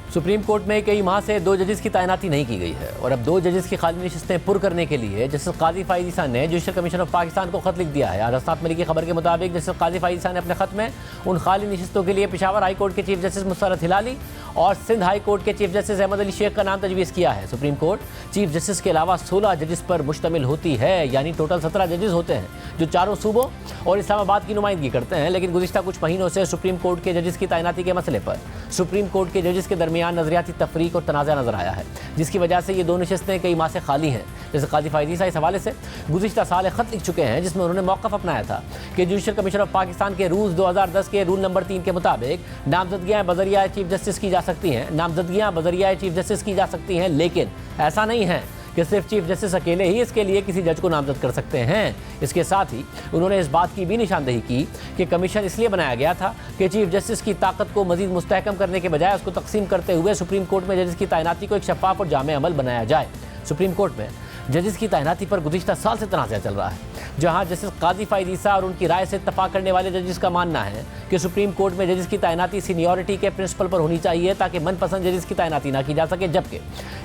सुप्रीम कोर्ट में कई माह से 2 जजेस की तैनाती नहीं की गई है और अब 2 जजेस की खाली नशिस्तें पुर करने के लिए जस्टिस काजी फाइज़ ईसा ने जुडिशल कमीशन ऑफ पाकिस्तान को खत लिख दिया है। आज असनाद मिली की खबर के मुताबिक जस्टिस काजी फाइज़ ईसा ने अपने खत में उन खाली नशिस्तों के लिए पेशावर हाई कोर्ट के चीफ जस्टिस मुसर्रत हिलाली और सिंध हाई कोर्ट के चीफ जस्टिस अहमद अली शेख का नाम तजवीज़ किया है। सुप्रीम कोर्ट चीफ जस्टिस के अलावा 16 जजेस पर मुश्तमिल होती है, यानी टोटल 17 जजेस होते हैं जो चारों सूबों और इस्लामाबाद की नुमाइंदगी करते हैं। लेकिन गुज़िश्ता कुछ महीनों से सुप्रीम कोर्ट के जजेस की तैनाती के मसले पर सुप्रीम कोर्ट के जजेस के दरमियान नजरियाती तफरीक और तनाज़ा नजर आया है, जिसकी वजह से ये 2 नशिस्तें कई माह से खाली हैं। जैसे काजी फाइज़ ईसा इस हवाले से गुज़िश्ता साल खत लिख चुके हैं, जिसमें उन्होंने मौक़िफ़ अपनाया था कि जुडिशल कमीशन ऑफ पाकिस्तान के रूल्स 2010 के रूल नंबर 3 के मुताबिक नामजदगियाँ बज़रिया चीफ जस्टिस की जा सकती हैं, नामजदगियाँ बज़रिया चीफ जस्टिस की जा सकती हैं, लेकिन ऐसा नहीं है कि सिर्फ चीफ जस्टिस अकेले ही इसके लिए किसी जज को नामजद कर सकते हैं। इसके साथ ही उन्होंने इस बात की भी निशानदेही की कि कमीशन इसलिए बनाया गया था कि चीफ जस्टिस की ताकत को मजीद मुस्तहकम करने के बजाय उसको तकसीम करते हुए सुप्रीम कोर्ट में जजेस की तैनाती को एक शफाफ और जामे अमल बनाया जाए। सुप्रीम कोर्ट में जजेस की तैनाती पर गुज़िश्ता साल से तनाज़ा चल रहा है, जहां जस्टिस काजी फाइज़ ईसा और उनकी राय से इत्तफाक करने वाले जजेस का मानना है कि सुप्रीम कोर्ट में जजेस की तैनाती सीनियरिटी के प्रिंसिपल पर होनी चाहिए ताकि मनपसंद जजेस की तैनाती ना की जा सके, जबकि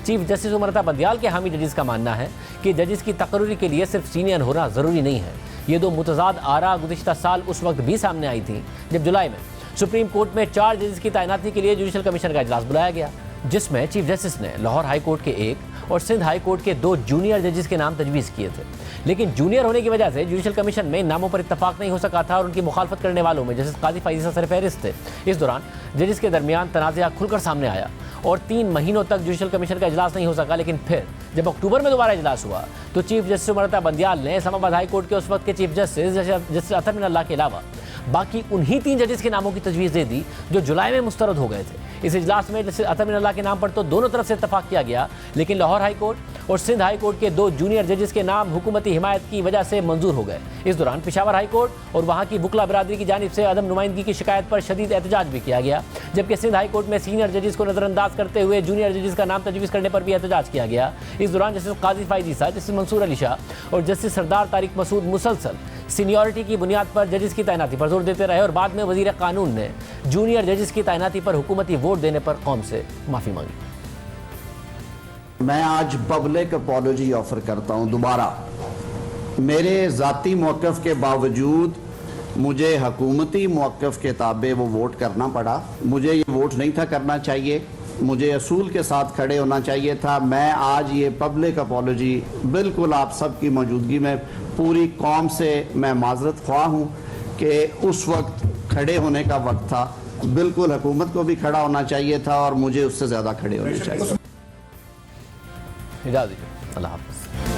चीफ जस्टिस उमर अता बंदियाल के हामी जजेस का मानना है कि जजेस की तकर्री के लिए सिर्फ सीनियर होना ज़रूरी नहीं है। ये 2 मुतज़ाद आरा गुज़िश्ता साल उस वक्त भी सामने आई थी जब जुलाई में सुप्रीम कोर्ट में 4 जजेस की तैनाती के लिए जुडिशल कमीशन का इजलास बुलाया गया, जिसमें चीफ जस्टिस ने लाहौर हाई कोर्ट के 1 और सिंध हाई कोर्ट के 2 जूनियर जजेस के नाम तजवीज़ किए थे। लेकिन जूनियर होने की वजह से जुडिशल कमीशन में नामों पर इत्तफाक नहीं हो सका था और उनकी मुखालफत करने वालों में जस्टिस काजी फाइज़ ईसा सरफहरिस्त थे। इस दौरान जजेस के दरमियान तनाज़ा खुलकर सामने आया और 3 महीनों तक जुडिशल कमीशन का इजलास नहीं हो सका। लेकिन फिर जब अक्टूबर में दोबारा इजलास हुआ तो चीफ जस्टिस उमर अता बंदियाल ने इस्लामाबाद हाई कोर्ट के उस वक्त के चीफ जस्टिस अतर मिन अल्लाह के अलावा बाकी उन्हीं 3 जजेस के नामों की तजवीज़ दे दी जो जुलाई में मुस्तरद हो गए थे। इस इजलास में जस्टिस अतर मिन अल्लाह के नाम पर तो दोनों तरफ से इत्तफाक किया गया, लेकिन लाहौर हाई कोर्ट और सिंध हाई कोर्ट के 2 जूनियर जजेस के नाम हुकूमती हिमायत की वजह से मंजूर हो गए। इस दौरान पेशावर हाई कोर्ट और वहाँ की वकला बिरादरी की जानिब से अदम नुमाइंदगी की शिकायत पर शदीद एहतजाज भी किया गया, जबकि सिंध हाई कोर्ट में सीनियर जजेस को नज़रअंदाज करते हुए जूनियर जजेस का नाम तजवीज़ करने पर भी एहतजाज किया गया। इस दौरान जस्टिस काजी फाइज़ ईसा, जस्टिस मंसूर अली शाह और जस्टिस सरदार तारिक मसूद मुसलसल सीनियरिटी की बुनियाद पर जजेस की तैनाती पर जोर देते रहे और बाद में वज़ीर कानून ने जूनियर जजेस की तैनाती पर हुकूमती वोट देने पर कौम से माफ़ी मांगी। मैं आज पब्लिक अपॉलॉजी ऑफर करता हूं दोबारा। मेरे ज़ाती मौक़िफ़ के बावजूद मुझे हुकूमती मौक़िफ़ के ताबे वो वोट करना पड़ा। मुझे ये वोट नहीं था करना चाहिए, मुझे असूल के साथ खड़े होना चाहिए था। मैं आज ये पब्लिक अपॉलॉजी बिल्कुल आप सब की मौजूदगी में पूरी कौम से मैं माजरत ख्वाह हूँ कि उस वक्त खड़े होने का वक्त था। बिल्कुल हुकूमत को भी खड़ा होना चाहिए था और मुझे उससे ज़्यादा खड़े होना चाहिए। इजाज़त दीजिए, अल्लाह हाफ़िज़।